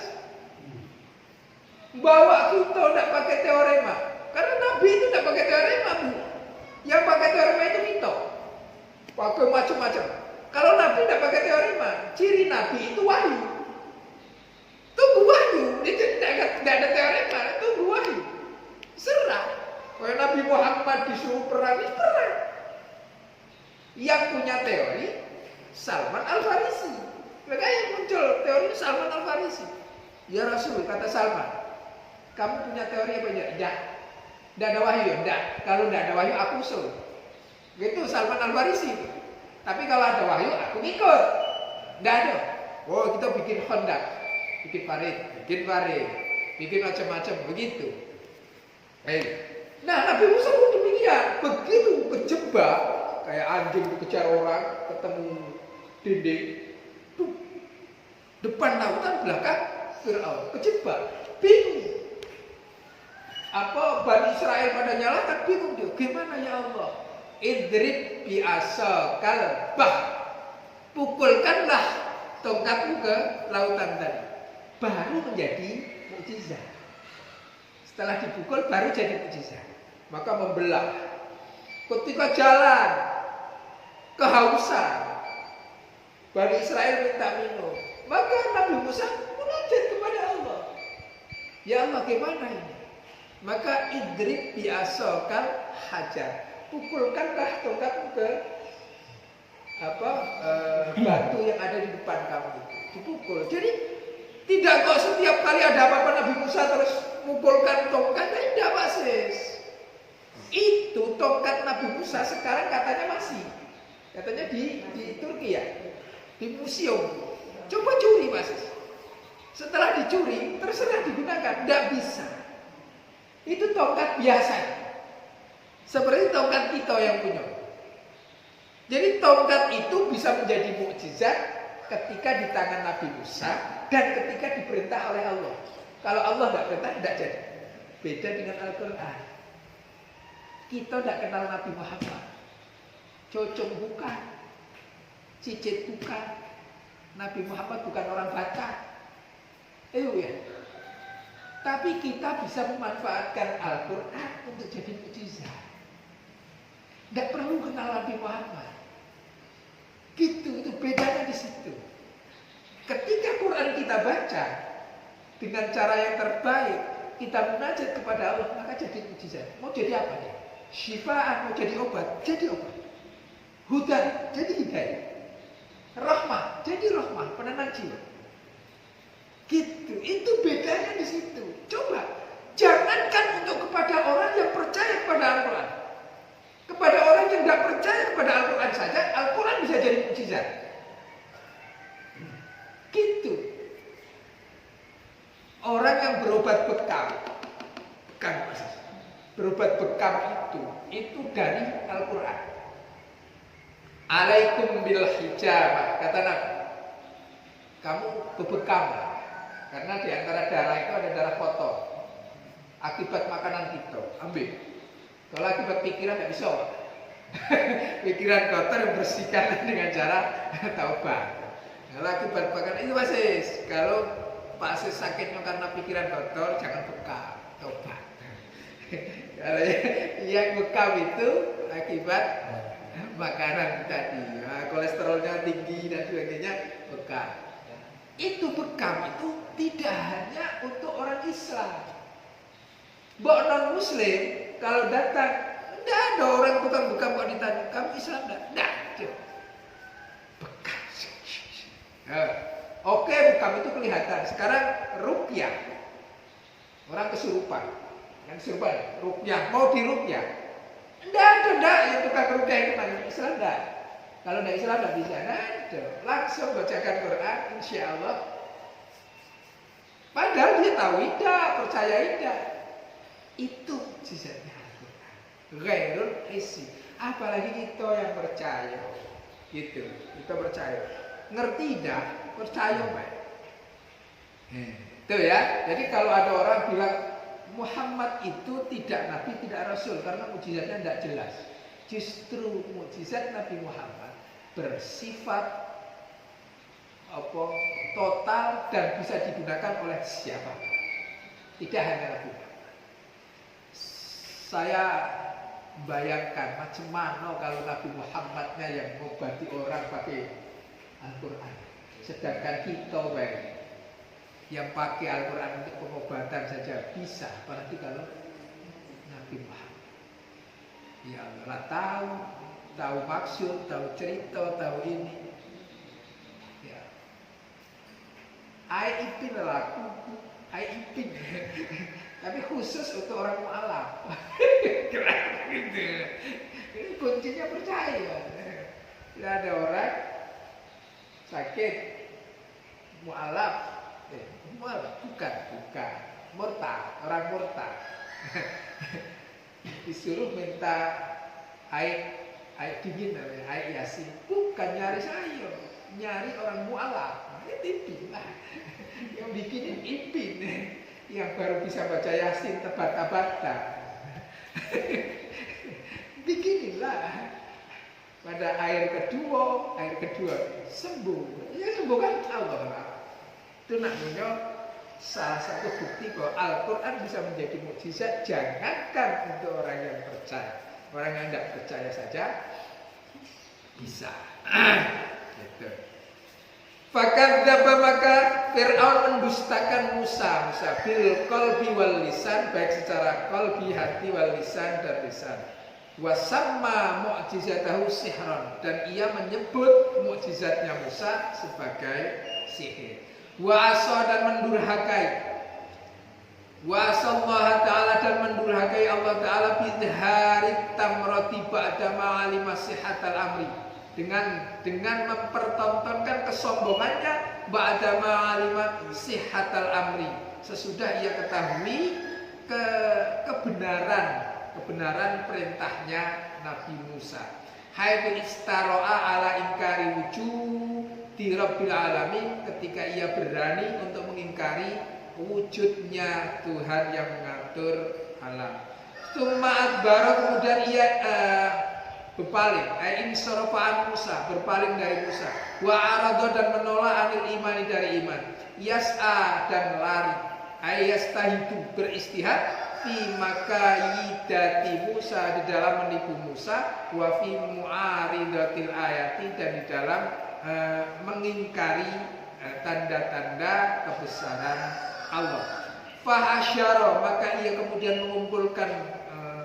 A: Bawa kita tidak pakai teorema. Karena Nabi itu tidak pakai teorema, Bu. Yang pakai teorema itu mito. Pakai macam-macam. Kalau Nabi tidak pakai teorema, ciri Nabi itu wahyu. Tunggu wahyu, itu tidak ada teorema, tunggu wahyu. Serah. Kalau Nabi Muhammad disuruh perang, perang. Yang punya teori Salman Al-Farisi. Makanya muncul teori Salman Al-Farisi. Ya Rasul, kata Salman, kamu punya teori apa enggak? Enggak. Tidak ada wahyu, enggak. Kalau tidak ada wahyu, aku usul. Gitu Salman Al-Farisi. Tapi kalau ada wahyu, aku ikut. Tidak ada. Oh, kita bikin Honda, bikin parit, bikin macam-macam begitu. Nah, Nabi Musa pun demikian. Begitu kejebak, kayak anjing dikejar orang, ketemu dinding, depan lautan, belakang Fir'aun, kejebak. bingung. Apa Bani Israel pada nyalakan, bingung dia. Gimana ya Allah? Idrib bi'asakal bah. Pukulkanlah tongkatmu ke lautan tadi. Baru menjadi mukjizat. Setelah dipukul baru jadi mukjizat. Maka membelah. Ketika jalan kehausan, Bani Israel minta minum. Maka Nabi Musa munajat kepada Allah. Ya Allah, gimana ini? Maka idrib bi'asakal hajar. Pukulkanlah tongkatmu ke batu yang ada di depan kamu itu. Dipukul. Jadi tidak kok setiap kali ada apa-apa Nabi Musa terus mukulkan tongkatnya. Tidak, Pak Sis. Itu tongkat Nabi Musa sekarang katanya masih. Katanya di Turki ya. Di museum. Coba curi, Pak Sis. Setelah dicuri, terserah digunakan. Tidak bisa. Itu tongkat biasa. Seperti tongkat kita yang punya. Jadi tongkat itu bisa menjadi mukjizat ketika di tangan Nabi Musa dan ketika diperintah oleh Allah. Kalau Allah tidak perintah, tidak jadi. Beda dengan Al-Quran. Kita tidak kenal Nabi Muhammad. Cocok bukan. Cicit bukan. Nabi Muhammad bukan orang Batak. Ya. Tapi kita bisa memanfaatkan Al-Quran untuk jadi mukjizat. Tidak perlu kenal Nabi Muhammad. Gitu, itu bedanya di situ. Ketika Quran kita baca dengan cara yang terbaik, kita munajat kepada Allah, maka jadi mukjizat. Mau jadi apa ya? Syifaan, mau jadi obat, jadi obat. Hudan, jadi hidayah. Rahmah, jadi rahmah, penenang jiwa. Gitu, itu bedanya di situ. Coba, jangankan untuk kepada orang yang percaya kepada Al-Quran. Kepada orang yang tidak percaya kepada Al-Quran saja, Al-Quran bisa jadi mukjizat. Gitu. Orang yang berobat bekam, berobat bekam itu dari Al-Quran. Alaikum bil hijabah, kata Nabi. Kamu bebekam, karena di antara darah itu ada darah kotor. Akibat makanan kita, ambil. Kalau akibat pikiran tidak bisa. Pikiran kotor bersihkan dengan cara taubat. Kalau akibat makanan itu Pak Sis. Kalau Pak Sis sakitnya karena pikiran kotor, jangan bekam, taubat. Kalau yang bekam itu akibat makanan tadi, kolesterolnya tinggi dan sebagainya, bekam. Itu bekam itu tidak hanya untuk orang Islam. Mbok non Muslim kalau datang, tidak ada orang tukang bekam kok ditanya, kamu Islam tidak? Tidak. Bekam. Oke, bekam itu kelihatan. Sekarang ruqyah. Orang kesurupan. Yang kesurupan, ruqyah. Mau diruqyah? Tidak ada yang tukang ruqyah itu nanya Islam tidak. Kalau tidak Islam tidak bisa. Ada. Langsung bacakan Quran, insya Allah. Padahal dia tahu tidak, percaya tidak. Itu mukjizatnya Al-Quran. Ghairul hissi. Apalagi kita yang percaya. Gitu. Kita percaya. Ngerti tidak? Percaya baik. Itu ya. Jadi kalau ada orang bilang Muhammad itu tidak nabi, tidak rasul karena mukjizatnya tidak jelas. Justru mukjizat Nabi Muhammad bersifat total dan bisa digunakan oleh siapa. Tidak hanya Nabi Muhammad. Saya bayangkan macam mana kalau Nabi Muhammadnya yang mengobati orang pakai Al-Quran. Sedangkan kita yang pakai Al-Quran untuk pengobatan saja bisa. Apalagi kalau Nabi Muhammad. Ya Allah, tahu maksud, tahu cerita, tahu ini. Ya. Ipin laku, ipin. Tapi khusus untuk orang mu'alaf. Keren gitu. Ini kuncinya percaya. Tidak ada orang sakit mu'alaf. Mu'alaf bukan. Murtad, orang murtad. Disuruh minta air dingin, air yasin. Bukan nyari sayur, nyari orang mu'alaf. Ini tipin lah. Yang bikinin ipin. yang baru bisa baca Yasin tebak-tebakan. Bikinilah pada air kedua sembuh. Ya sembuhkan Allah. Itu namanya salah satu bukti bahwa Al-Quran bisa menjadi mukjizat. Jangankan untuk orang yang percaya, orang yang tidak percaya saja bisa. Gitu. Fakadzdzaba, maka Fir'aun mendustakan Musa bil qalbi wal lisan, baik secara qalbi, hati, wal lisan, dan lisan. Wasamma mu'jizatahu sihran, dan ia menyebut mukjizatnya Musa sebagai sihir. Wa asa, dan mendurhakai. Wa asallaha ta'ala, dan mendurhakai Allah Ta'ala bidharit tamrati ba'da ma'alima sihatal amri, dengan mempertontonkan kesombongannya ba'da ma'alima sihatal amri, sesudah ia ketahui kebenaran perintahnya Nabi Musa. Haitsu istaro'a ala ingkari wujudi rabbil alamin, ketika ia berani untuk mengingkari wujudnya Tuhan yang mengatur alam. Summa adbara, kemudian ia berpaling, insarafa'an Musa, berpaling dari Musa. Wa arada, dan menolak anil imani, dari iman. Yas'a, dan lari. Yastahidu, beristihad. Fi makayidati Musa, di dalam menipu Musa. Wa fi mu'aridatil ayati, dan di dalam mengingkari tanda-tanda kebesaran Allah. Fahasyara, maka ia kemudian mengumpulkan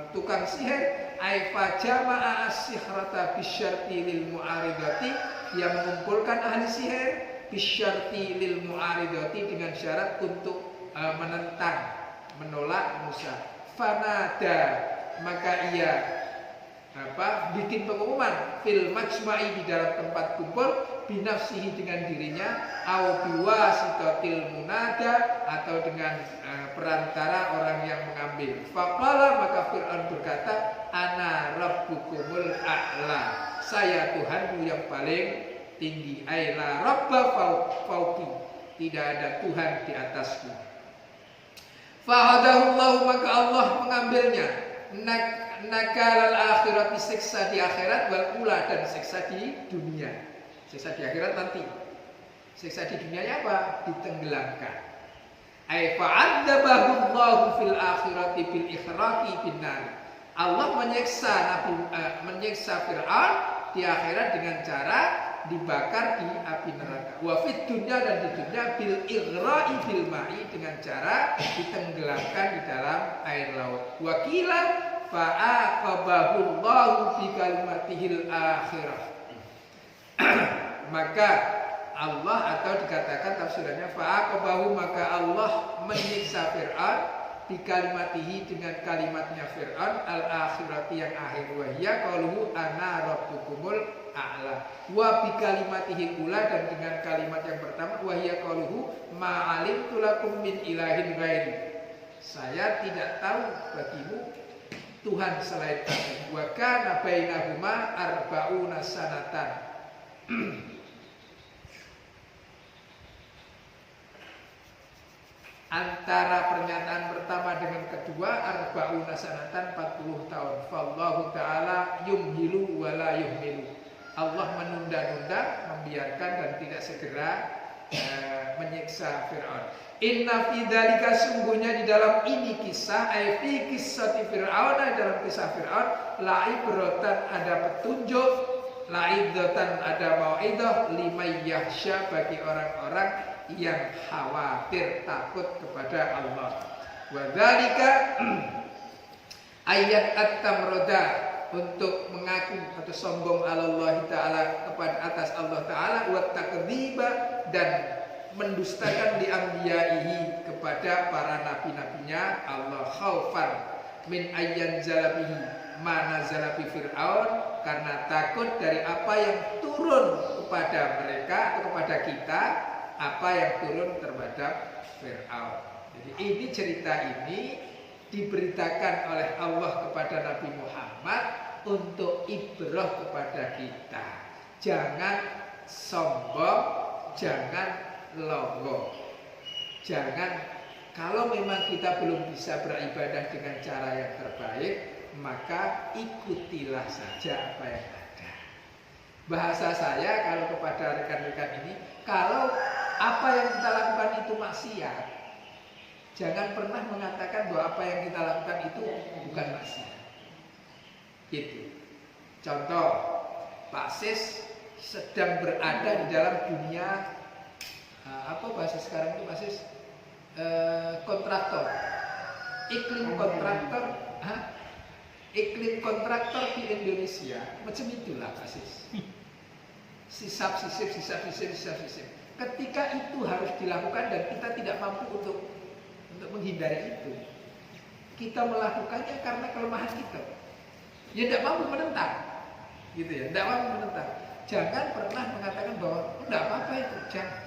A: tukang sihir. Aifa jama'a as-sihrata bisyarti lil mu'aridati, yang mengumpulkan ahli sihir bisyarti lil mu'aridati, dengan syarat untuk menentang, menolak Musa. Fanada, maka ia bikin pengumuman fil majma'i, di dalam tempat kumpul, binafsihi, dengan dirinya, au biwasitatil munada, atau dengan perantara orang yang mengambil. Faqala, maka Fir'aun berkata, ana rabbukumul a'la, saya Tuhanmu yang paling tinggi. Ai la rabba fauqi, tidak ada Tuhan di atasku. Fahadahullahu, maka Allah mengambilnya. Nakalal akhirat, siksa di akhirat, wal ula, dan siksa di dunia. Siksa di akhirat nanti. Siksa di dunianya apa? Ditenggelamkan. Ai fa'adzabahu Allahu fil akhirati bil ikhraqi bin nar. Allah menyiksa Fir'aun di akhirat dengan cara dibakar di api neraka. Wa fid dunya, dan di dunya bil ighra'i bil ma'i, dengan cara ditenggelamkan di dalam air laut. Wa qila fa'aqabahu Allahu bi kalimatihil akhirah. Maka Allah, atau dikatakan tafsirannya fa'aqabahu, maka Allah menyiksa Fir'aun bi kalimatihi, dengan kalimatnya Fir'aun al-akhirati, yang akhir. Wa hiya qauluhu ana rabbukumul a'la. Wa bi kalimatihi ula, dan dengan kalimat yang pertama, wa hiya qauluhu ma alimtu lakum min ilahin ghairi, saya tidak tahu bagimu Tuhan selain aku. Wa kana bainahuma arba'una sanatan. Antara pernyataan pertama dengan kedua, arba'una sanatan, 40 tahun. Fallahu ta'ala yumhilu wa la yuhmilu, Allah menunda-nunda, membiarkan, dan tidak segera menyiksa Fir'aun. Inna fi dzalika, sungguhnya di dalam ini kisah, ai fi qissati Fir'aun, dalam kisah Fir'aun, la'ibratan, ada petunjuk, la'idatan, ada mau'idah, liman yakhsha, bagi orang-orang yang khawatir, takut kepada Allah. Wa dzalika ayat at-tamroda, untuk mengaku atau sombong Allah Ta'ala, kepada atas Allah Ta'ala. Wa takdziba, dan mendustakan di anbiya'ihi, kepada para nabi-nabinya Allah. Khaufan min ayyan zalabihi mana zalabi Fir'aun, karena takut dari apa yang turun kepada mereka atau kepada kita, apa yang turun terhadap Fir'aun. Jadi ini, cerita ini diberitakan oleh Allah kepada Nabi Muhammad untuk ibrah kepada kita. Jangan sombong, jangan logo, jangan Kalau memang kita belum bisa beribadah dengan cara yang terbaik, maka ikutilah saja apa yang ada. Bahasa saya kalau kepada rekan-rekan ini, kalau apa yang kita lakukan itu maksiat, jangan pernah mengatakan bahwa apa yang kita lakukan itu bukan maksiat. Gitu. Contoh, Pak Sis sedang berada di dalam dunia apa bahasa sekarang itu Pak Sis? Kontraktor. Iklim kontraktor di Indonesia macam itulah Pak Sis. Sisap-sisip. Ketika itu harus dilakukan dan kita tidak mampu untuk menghindari itu, kita melakukannya karena kelemahan kita. Ya tidak mampu menentang, gitu ya, tidak mampu menentang. Jangan pernah mengatakan bahwa tidak apa-apa itu, jangan.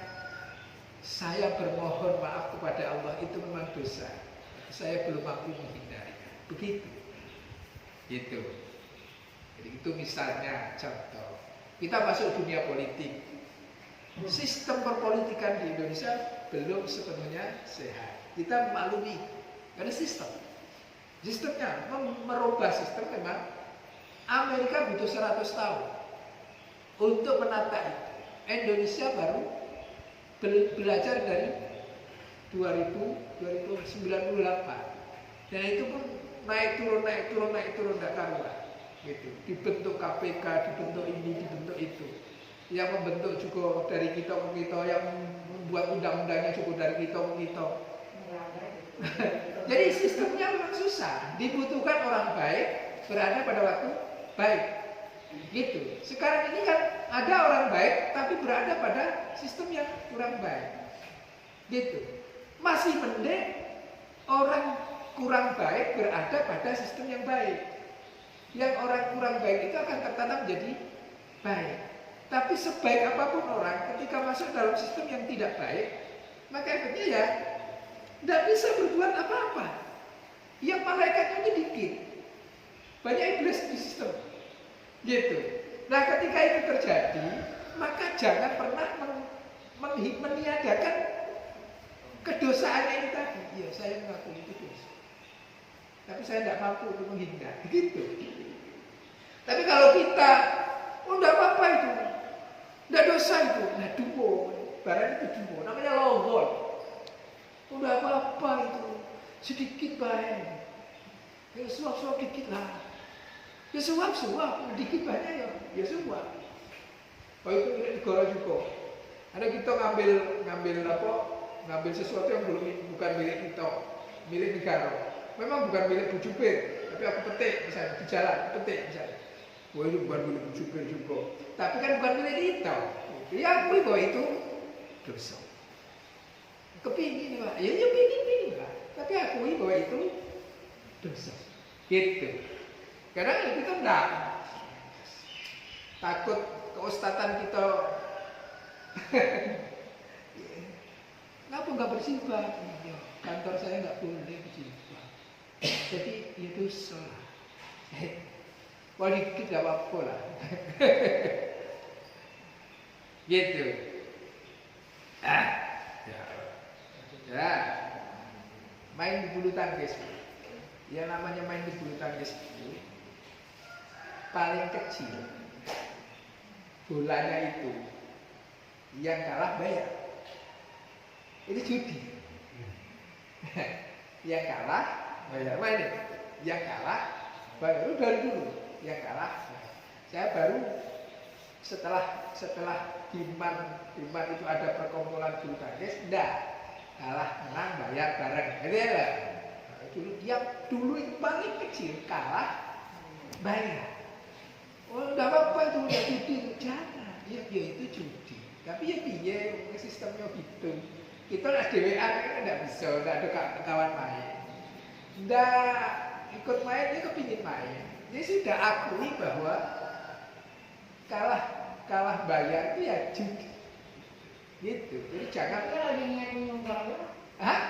A: Saya bermohon maaf kepada Allah itu memang dosa. Saya belum mampu menghindari. Begitu. Gitu. Jadi itu misalnya contoh. Kita masuk dunia politik. Sistem perpolitikan di Indonesia belum sepenuhnya sehat. Kita memaklumi. Karena sistemnya merubah sistem memang Amerika butuh 100 tahun untuk menata itu. Indonesia baru belajar dari 2098 dan itu pun naik turun tidak karuan gitu. Dibentuk KPK, dibentuk ini, dibentuk itu, yang membentuk juga dari kita ke kita, yang membuat undang-undangnya juga dari kita ke kita. Jadi sistemnya memang susah. Dibutuhkan orang baik berada pada waktu baik gitu. Sekarang ini kan ada orang baik tapi berada pada sistem yang kurang baik gitu. Masih mending orang kurang baik berada pada sistem yang baik. Yang orang kurang baik itu akan tertanam jadi baik. Tapi sebaik apapun orang, ketika masuk dalam sistem yang tidak baik, maka efeknya ya tidak bisa berbuat apa-apa. Yang malaikatnya dikit, banyak iblis di sistem gitu. Nah ketika itu terjadi, maka jangan pernah meniadakan kedosaannya ini tadi. Ya saya mengaku itu dosa, tapi saya tidak mampu untuk menghindar gitu. Tapi kalau kita tidak apa-apa itu, tidak dosa itu, nah dumo, barang itu dumo, namanya lowon. Tidak apa-apa itu, sedikit baik, ya suap-suap dikit lah. Ya suap-suap, dikit banyak ya suap. Oh itu milik negara juga. Ada kita ngambil sesuatu yang bukan milik kita, milik negara. Memang bukan milik Bu Jubir, tapi aku petik misalnya di jalan, petik misalnya. Wah itu bukan milik Bu Jubir juga, tapi kan bukan milik kita. Ya akui bahwa itu dosa. Kepingin Pak, ya pingin Pak, tapi akui bahwa itu dosa. Gitu. Kadang kita enggak takut keustatan kita. Kenapa enggak bersifat? Kantor saya enggak boleh bersifat. Jadi itu salah. Wah dikit enggak apa-apa lah. Gitu. Ya. Main di bulu tangkis. Ya namanya main di bulu tangkis itu paling kecil bolanya itu yang kalah bayar. Itu judi. Yang kalah bayar. Main itu. Yang kalah bayar. Itu dari dulu. Yang kalah. Saya baru setelah Diman itu ada perkumpulan bulu tangkis, enggak kalah menang bayar bareng. Gitu ya. Dulu itu paling kecil kalah bayar. Oh enggak apa-apa itu udah judi, jangan. Ya itu judi. Tapi ya piye sistemnya gitu. Kita lah DWA kan enggak bisa, enggak ada kawan main. Enggak ikut main, dia kepingin main. Dia sudah akui bahwa kalah bayar itu ya judi. Gitu. Jadi jangan.
B: Kita lagi niat nyumbang ya?
A: Hah?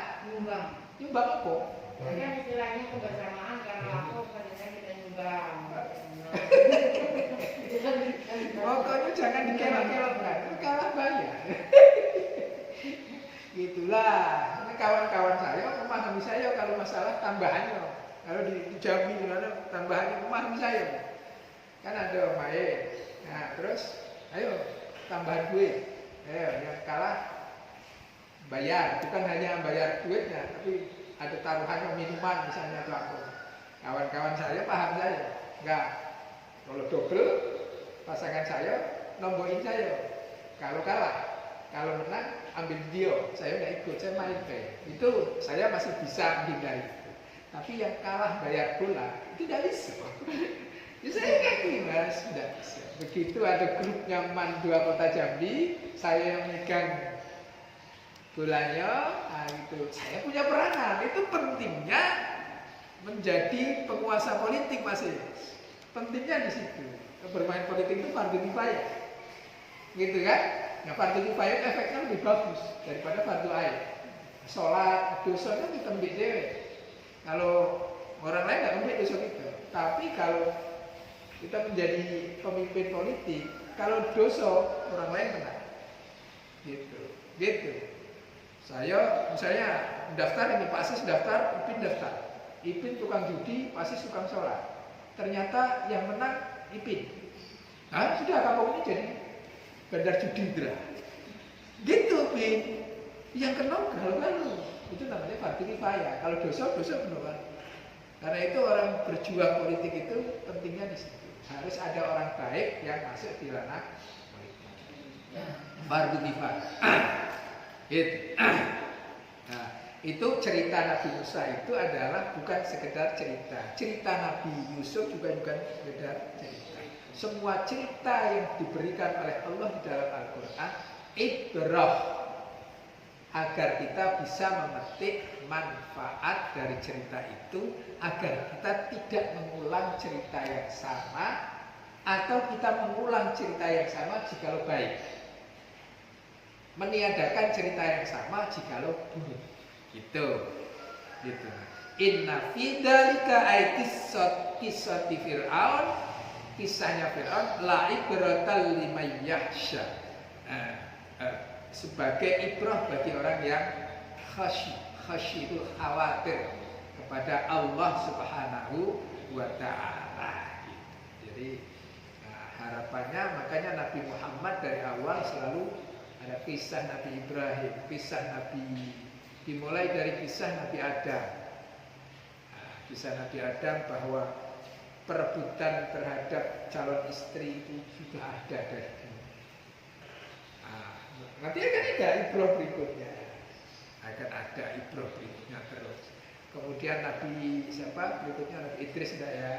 A: Nyumbang apa?
B: Kan istilahnya kebersamaan karena aku kadang kita nyumbang.
A: Pokoknya jangan dikelak-kelakkan, kalah bayar. Gitulah. kawan-kawan saya memahami saya kalau masalah tambahannya. Kalau di Jambi gimana tambahannya memahami saya. Kan ada main. Nah, terus ayo tambahan duit. Ayo yang kalah bayar, bukan hanya bayar duitnya, tapi ada taruhannya minuman misalnya atau apa. Kawan-kawan saya paham saya. Enggak. Kalau double pasangan saya nomborin saya. Kalau kalah, kalau menang ambil dia, saya nggak ikut, saya main kayak itu saya masih bisa menghindari. Tapi yang kalah bayar bola itu tidak bisa. Ya saya ngakui mas, tidak bisa. Begitu ada grupnya MAN 2 Kota Jambi, saya yang megang bolanya, nah gitu. Saya punya peranan. Itu pentingnya menjadi penguasa politik masih. Pentingnya di situ. Bermain politik itu fardu kifayah, gitu kan? Nah fardu kifayah efeknya lebih bagus daripada fardu ain. Sholat, dosanya kita ambil dewe. Kalau orang lain nggak ambil dosa kita. Tapi kalau kita menjadi pemimpin politik, kalau dosa orang lain kena. Gitu. Saya misalnya daftar ini Pak Sis daftar, Ipin daftar. Ipin tukang judi, Pak Sis tukang sholat. Ternyata yang menang Ipin. Nah sudah kampung ini jadi bandar judi Indra. Gitu Pin. Yang kena galau-galau. Itu namanya fardu kifayah. Kalau dosa benar. Karena itu orang berjuang politik itu pentingnya di situ. Harus ada orang baik yang masuk di ranah politik. Fardu kifayah. Itu. Nah, itu cerita Nabi Musa itu adalah bukan sekedar cerita. Cerita Nabi Yusuf juga bukan sekedar cerita. Semua cerita yang diberikan oleh Allah di dalam Al-Quran ibrah, agar kita bisa memetik manfaat dari cerita itu, agar kita tidak mengulang cerita yang sama, atau kita mengulang cerita yang sama jikalau baik, meniadakan cerita yang sama jikalau buruk. Gitu. Inna fi dzalika qissati Fir'aun, kisahnya Fir'aun la ibratal liman yakhsha. Sebagai ibrah bagi orang yang khasyi itu khawatir kepada Allah Subhanahu wa taala. Jadi harapannya makanya Nabi Muhammad dari awal selalu ada kisah Nabi Ibrahim, kisah Nabi, dimulai dari kisah Nabi Adam. Kisah Nabi Adam bahwa perebutan terhadap calon istri itu sudah ada dari dulu. Nanti akan ada ibrah berikutnya. Akan ada ibrah berikutnya terus. Kemudian Nabi siapa? Berikutnya Nabi Idris enggak ya?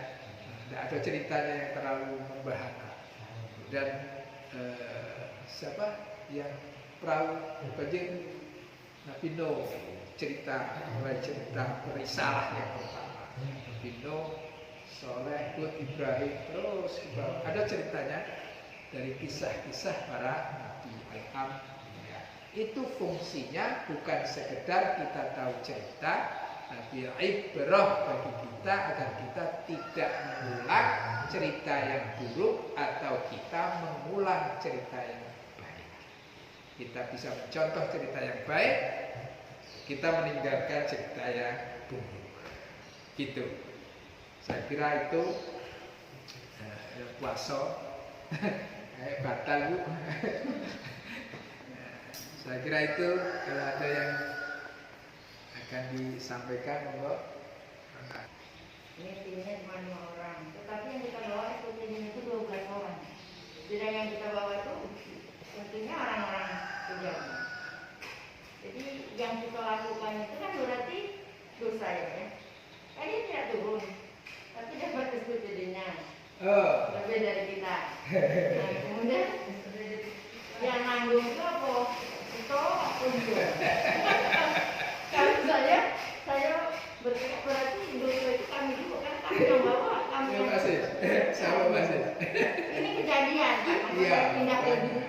A: Tidak ada ceritanya yang terlalu membahana. Dan siapa yang perahu banjir? Nabi Nuh, mulai cerita perisalah yang pertama. Nabi Nuh, Soleh, Hud, Ibrahim, terus ada ceritanya dari kisah-kisah para nabi. Alhamdulillah. Itu fungsinya bukan sekedar kita tahu cerita, tapi ibrah bagi kita agar kita tidak mengulang cerita yang buruk atau kita mengulang cerita yang baik. Kita bisa mencontoh cerita yang baik, kita meninggalkan cerita yang buruk. Gitu. Saya kira itu puasa batal Bu. Saya kira itu kalau ada yang akan disampaikan monggo.
B: Ini timnya cuma 5 orang, tetapi yang kita bawa itu timnya itu 12 orang. Jadi yang kita bawa itu tentunya orang-orang pejabat. Jadi yang kita lakukan itu kan berarti dosa ya. Kan dia tidak turun, tapi dapat kesuciannya. Lebih dari kita. Nah, kemudian yang nanggung itu apa? Itu unjuk. Kalau saya berarti dosa itu kami juga kan kami yang bawa, kami yang
A: Sama masih.
B: Ini kejadian kan,
A: Iya.
B: pindah ke dulu.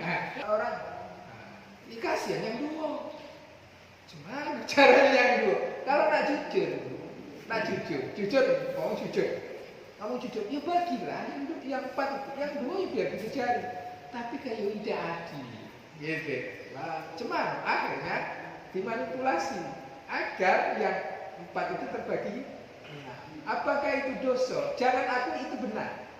A: Orang dikasih yang dua. Gimana caranya yang dua? Kalau nak jujur, mau jujur. Kamu jujur, ya bagilah yang 4 yang 2 ya biar bisa cari. Tapi kayak tidak adil. Gitu. Nah, cuman akhirnya dimanipulasi. agar yang 4 itu terbagi 6. Apakah itu dosa? Jangan aku itu benar.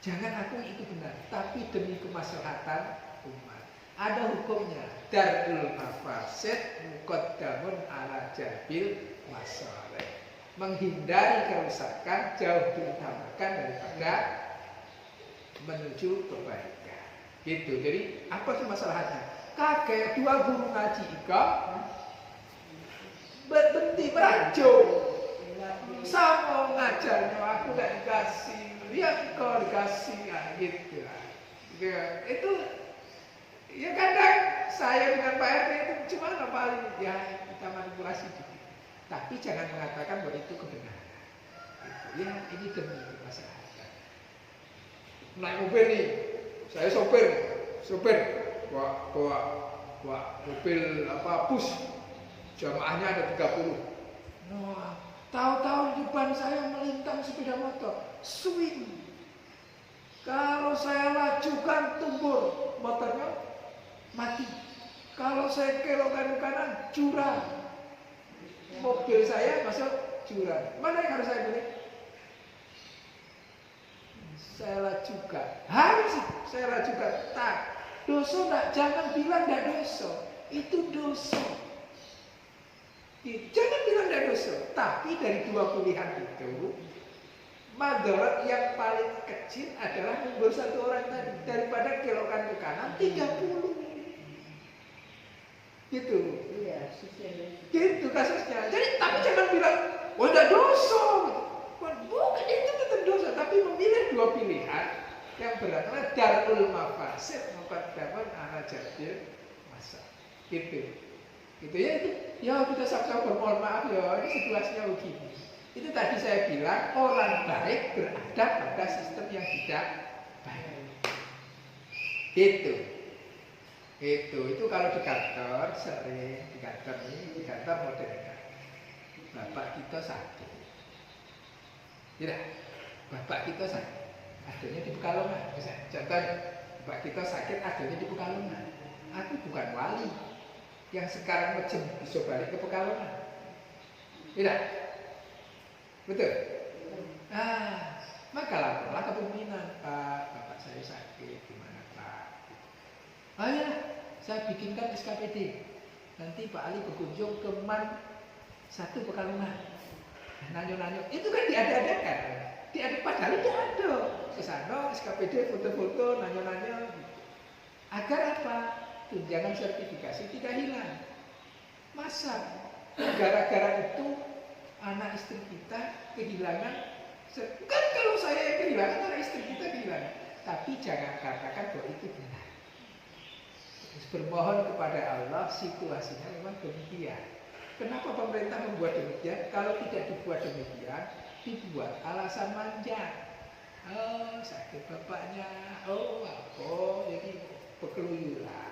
A: Jangan aku itu benar, tapi demi kemaslahatan umat. Ada hukumnya. Darul mafasid muqaddamun ala jalbil masalih. Menghindari kerusakan jauh diutamakan daripada menuju kebaikan. Gitu. Jadi apa sih masalahnya? Kakek 2 guru ngaji ika berhenti merajuk. Sama ngajarnya aku gak dikasih, ya kau dikasih gitu. Ya, itu ya kadang saya dengan Pak RT itu cuma paling ya kita manipulasi gitu. Tapi jangan mengatakan bahwa itu kebenaran. Gitu. Ya ini demi kemaslahatan. Naik mobil nih, saya sopir, bawa mobil bus, jamaahnya ada 30. Nah, tahu-tahu di depan saya melintang sepeda motor, swing. Kalau saya lajukan tumbur, motornya mati. Kalau saya kelokkan ke kanan, jurang. Mobil saya masuk jurang. Mana yang harus saya pilih? Saya lajukan. Harus saya lajukan. Tak, dosa enggak, jangan bilang enggak dosa. Itu dosa. Jangan bilang enggak dosa. Tapi dari 2 pilihan itu, madarat yang paling kecil adalah mundur 1 orang tadi daripada kelokan ke kanan 30. Gitu.
B: Iya,
A: Gitu kasusnya. Jadi tapi jangan bilang, oh enggak dosa. Bukan itu tetap dosa, tapi memilih 2 pilihan yang beratnya darul mafasid muqaddamun ala jalbil masalih. Gitu. Gitu ya itu. Ya kita sama-sama mohon maaf ya, ini situasinya begini. Itu tadi saya bilang orang baik berada pada sistem yang tidak baik. Itu kalau di kantor sering di kantor modern. Bapak kita sakit. Tidak, bapak kita sakit. Adanya di Pekalongan. Misalnya, contohnya, bapak kita sakit adanya di Pekalongan. Aku bukan wali yang sekarang macam bisa balik ke Pekalongan. Tidak. Betul? Maka laporlah ke pimpinan, Pak, bapak saya sakit, gimana Pak? Ya, saya bikinkan SKPD. Nanti Pak Ali berkunjung ke Man 1 Pekalongan. Nanyo-nanyo, itu kan diada-adakan. Padahal tidak ada. Kesana SKPD, foto-foto, nanyo-nanyo. Agar apa? Tunjangan sertifikasi tidak hilang. Masa gara-gara itu anak istri kita kehilangan, kan kalau saya kehilangan, anak istri kita kehilangan. Tapi jangan katakan bahwa itu benar. Bermohon kepada Allah, situasinya memang demikian. Kenapa pemerintah membuat demikian? Kalau tidak dibuat demikian, dibuat alasan manja. Oh, sakit bapaknya. Oh, apa? Jadi pekeluyuran.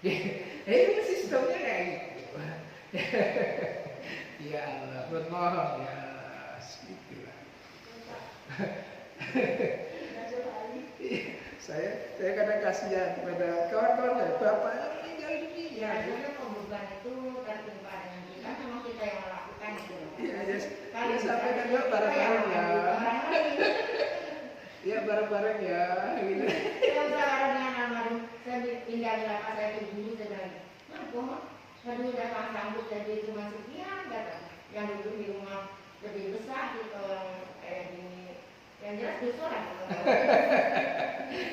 A: Ini sistemnya kayak gitu. Ya Allah, bermohon ya Allah, segitulah. saya kadang kasihan kepada kawan-kawan saya, bapaknya meninggal dunia.
B: Ya, sebenarnya pembeban itu tertimpa dengan kita, memang kita yang melakukan itu.
A: Iya, ya, sampaikan juga bareng-bareng ya. Ya bareng-bareng ya. Gitu.
B: Saya sekarang dengan almarhum, saya pindah ke lapas saya ke dulu, saya bilang, aduh datang sambut jadi cuma sekian datang. Yang duduk di rumah lebih besar gitu, kayak gini. Yang jelas dosa lah.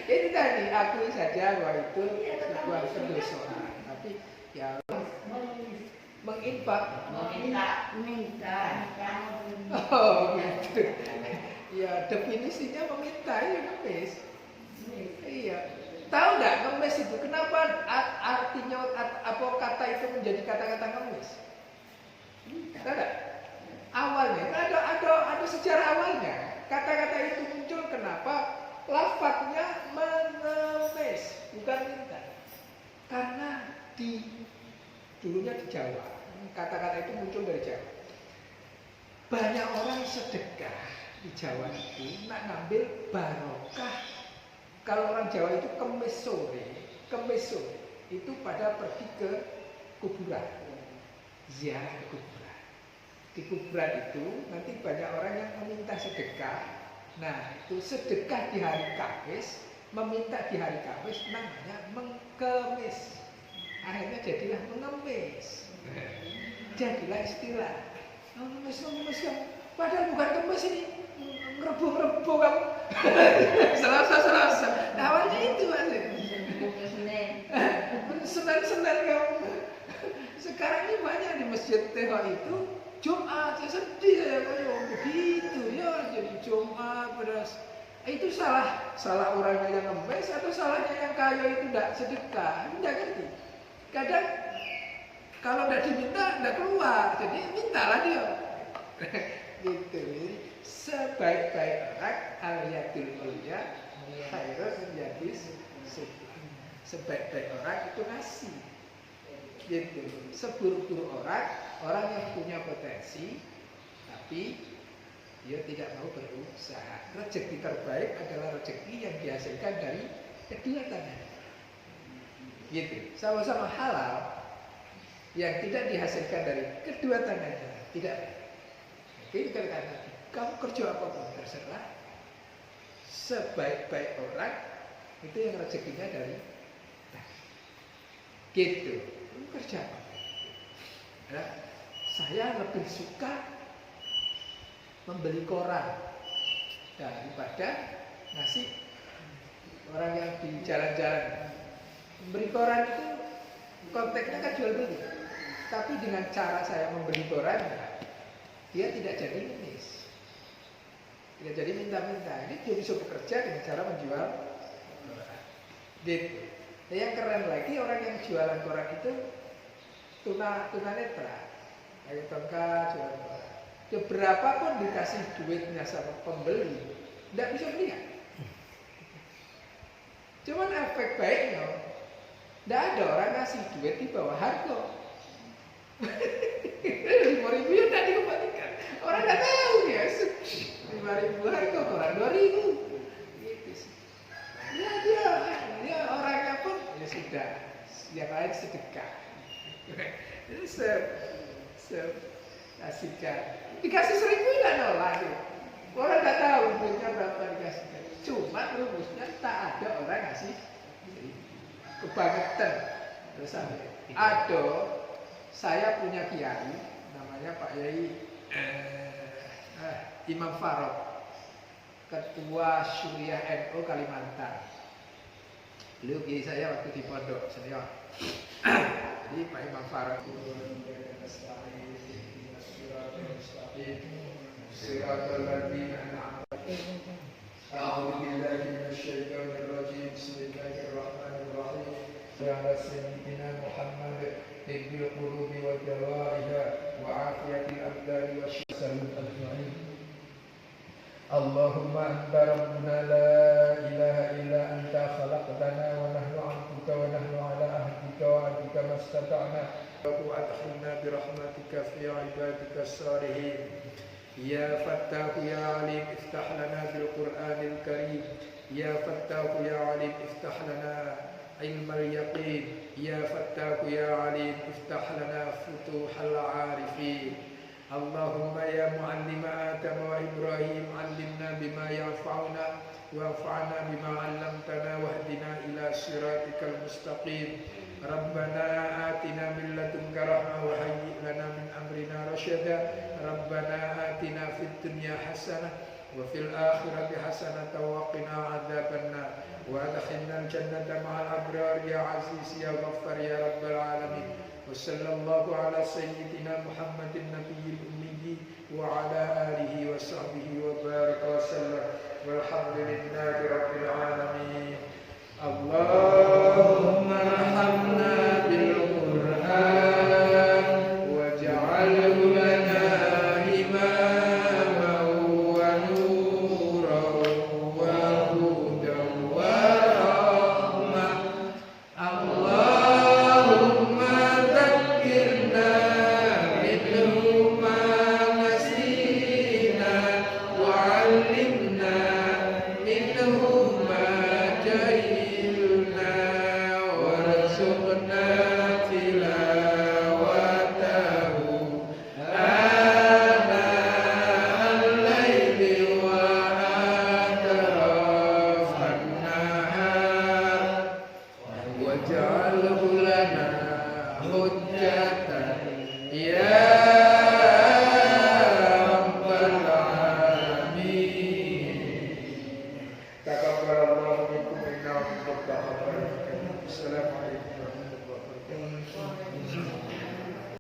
A: Itu tadi aku saja bahwa itu sebuah kedosaan. Tapi ya menginfak.
B: Minta.
A: Oh gitu. Ya definisinya meminta ya ngemis. Iya. Tahu nggak ngemis itu kenapa artinya apa kata itu menjadi kata-kata ngemis? Tahu nggak? Awalnya ada sejarah awalnya. Kata-kata itu muncul kenapa? Lafadznya mengemis, bukan minta. Karena dulunya di Jawa, kata-kata itu muncul dari Jawa. Banyak orang sedekah di Jawa itu nak ngambil barokah. Kalau orang Jawa itu kemis sore itu pada pergi ke kuburan. ziarah ke kuburan. Di kuburan itu nanti banyak orang yang meminta sedekah. Nah, itu sedekah di hari Kamis, meminta di hari Kamis namanya mengkemis. Akhirnya jadilah mengemis. Jadilah istilah. Mengemis kan. Padahal bukan kemis ini. Ngerebuh kamu. Selasa. Nah, awalnya itu aja. Senin kamu. Sekarang ini banyak di masjid Teho itu Jumat, ya sedih ya kayak begitu ya, jadi Jumat beras. Itu salah orangnya yang ngemis atau salahnya yang kaya itu tidak sedekah, tidak ngerti. Kadang kalau tidak diminta tidak keluar, jadi mintalah dia. Gitu. Jadi sebaik-baik orang al-yadul ulya khairun menjadi sebaik-baik orang itu ngasih. Gitu. Seburuk-buruk orang yang punya potensi tapi dia tidak mau berusaha. Rezeki terbaik adalah rezeki yang dihasilkan dari kedua tangan. Gitu. Sama-sama halal yang tidak dihasilkan dari kedua tangannya. Tidak. Jadi karena kamu kerja apapun terserah. Sebaik-baik orang itu yang rezekinya dari gitu. Kerja apa? Ya, saya lebih suka membeli koran daripada ngasih orang yang di jalan-jalan. Membeli koran itu konteksnya kan jual beli, tapi dengan cara saya membeli koran dia tidak jadi ngemis, tidak jadi minta-minta. Ini dia bisa bekerja dengan cara menjual koran. Gitu. Nah, yang keren lagi orang yang jualan koran itu tunanetra, kayak tongkat jualan koran. Ya berapapun dikasih duitnya sama pembeli, tidak bisa melihat. Cuman efek baiknya, tidak ada orang ngasih duit di bawah harga. 5.000 ya tidak dikembalikan. Orang tidak tahu ya, 5.000 harga koran 2.000. Gitu sih. Ya dia orangnya pun ya sudah, yang lain sedekah. Jadi kasihkan. Dikasih 1.000 tidak nolak. Orang tidak tahu duitnya berapa dikasihkan. Cuma rumusnya tak ada orang ngasih kebangetan. Terus ada, saya punya kiai namanya Pak Yai Imam Farok, Ketua Syuriah NU Kalimantan. Beliau kiai saya waktu di pondok senior. Jadi Pak Imam Farok Siratal ladzina an'amta 'alaihim A'udzu billahi minasyaitonir rajim. Bismillahirrahmanirrahim. Ya sayyidina Muhammad tibbil qulubi wa dawaiha wa afiyatil abdani wa syifaa'il ajma'in. Allahumma anta rabbuna la ilaha illa anta khalaqtana wa nahnu 'abduka wa nahnu 'ala ahdika wa 'adika mastata'na wa adkhilna bi rahmatika fi 'ibadika as-salihin. Ya Fattah ya Alim iftah lana bil Qur'anil Karim. Ya Fattah ya Alim iftah lana ilmal yaqin. Ya Fattah ya Alim iftah lana futuhal arifin. Allahumma ya muallima Adam wa Ibrahim allimna bima yanfa'una wanfa'na bima 'allamtana wahdina ila siratikal mustaqim. Rabbana atina min ladunka rahmah wa hayyi' lana min amrina rasyada. Rabbana atina fid dunya hasanah wa fil akhirati hasanah wa qina adzabannar wa adkhilna al-jannata ma'al abrar ya aziz ya ghaffar ya rabbal alamin. Wa sallallahu ala sayyidina Muhammadin nabiyil ummi wa ala alihi wa sahbihi wa baraka wa sallam. Walhamdulillahi rabbil alamin. Allahumma arhamna bil Qur'an waj'alhu lana imaman wa nuran wa hudan wa rahmah. Allahumma dhakkirna minhu ma nasina wa 'allimna minhu ma jahilna warzuqna tilawatahu hujjatan ya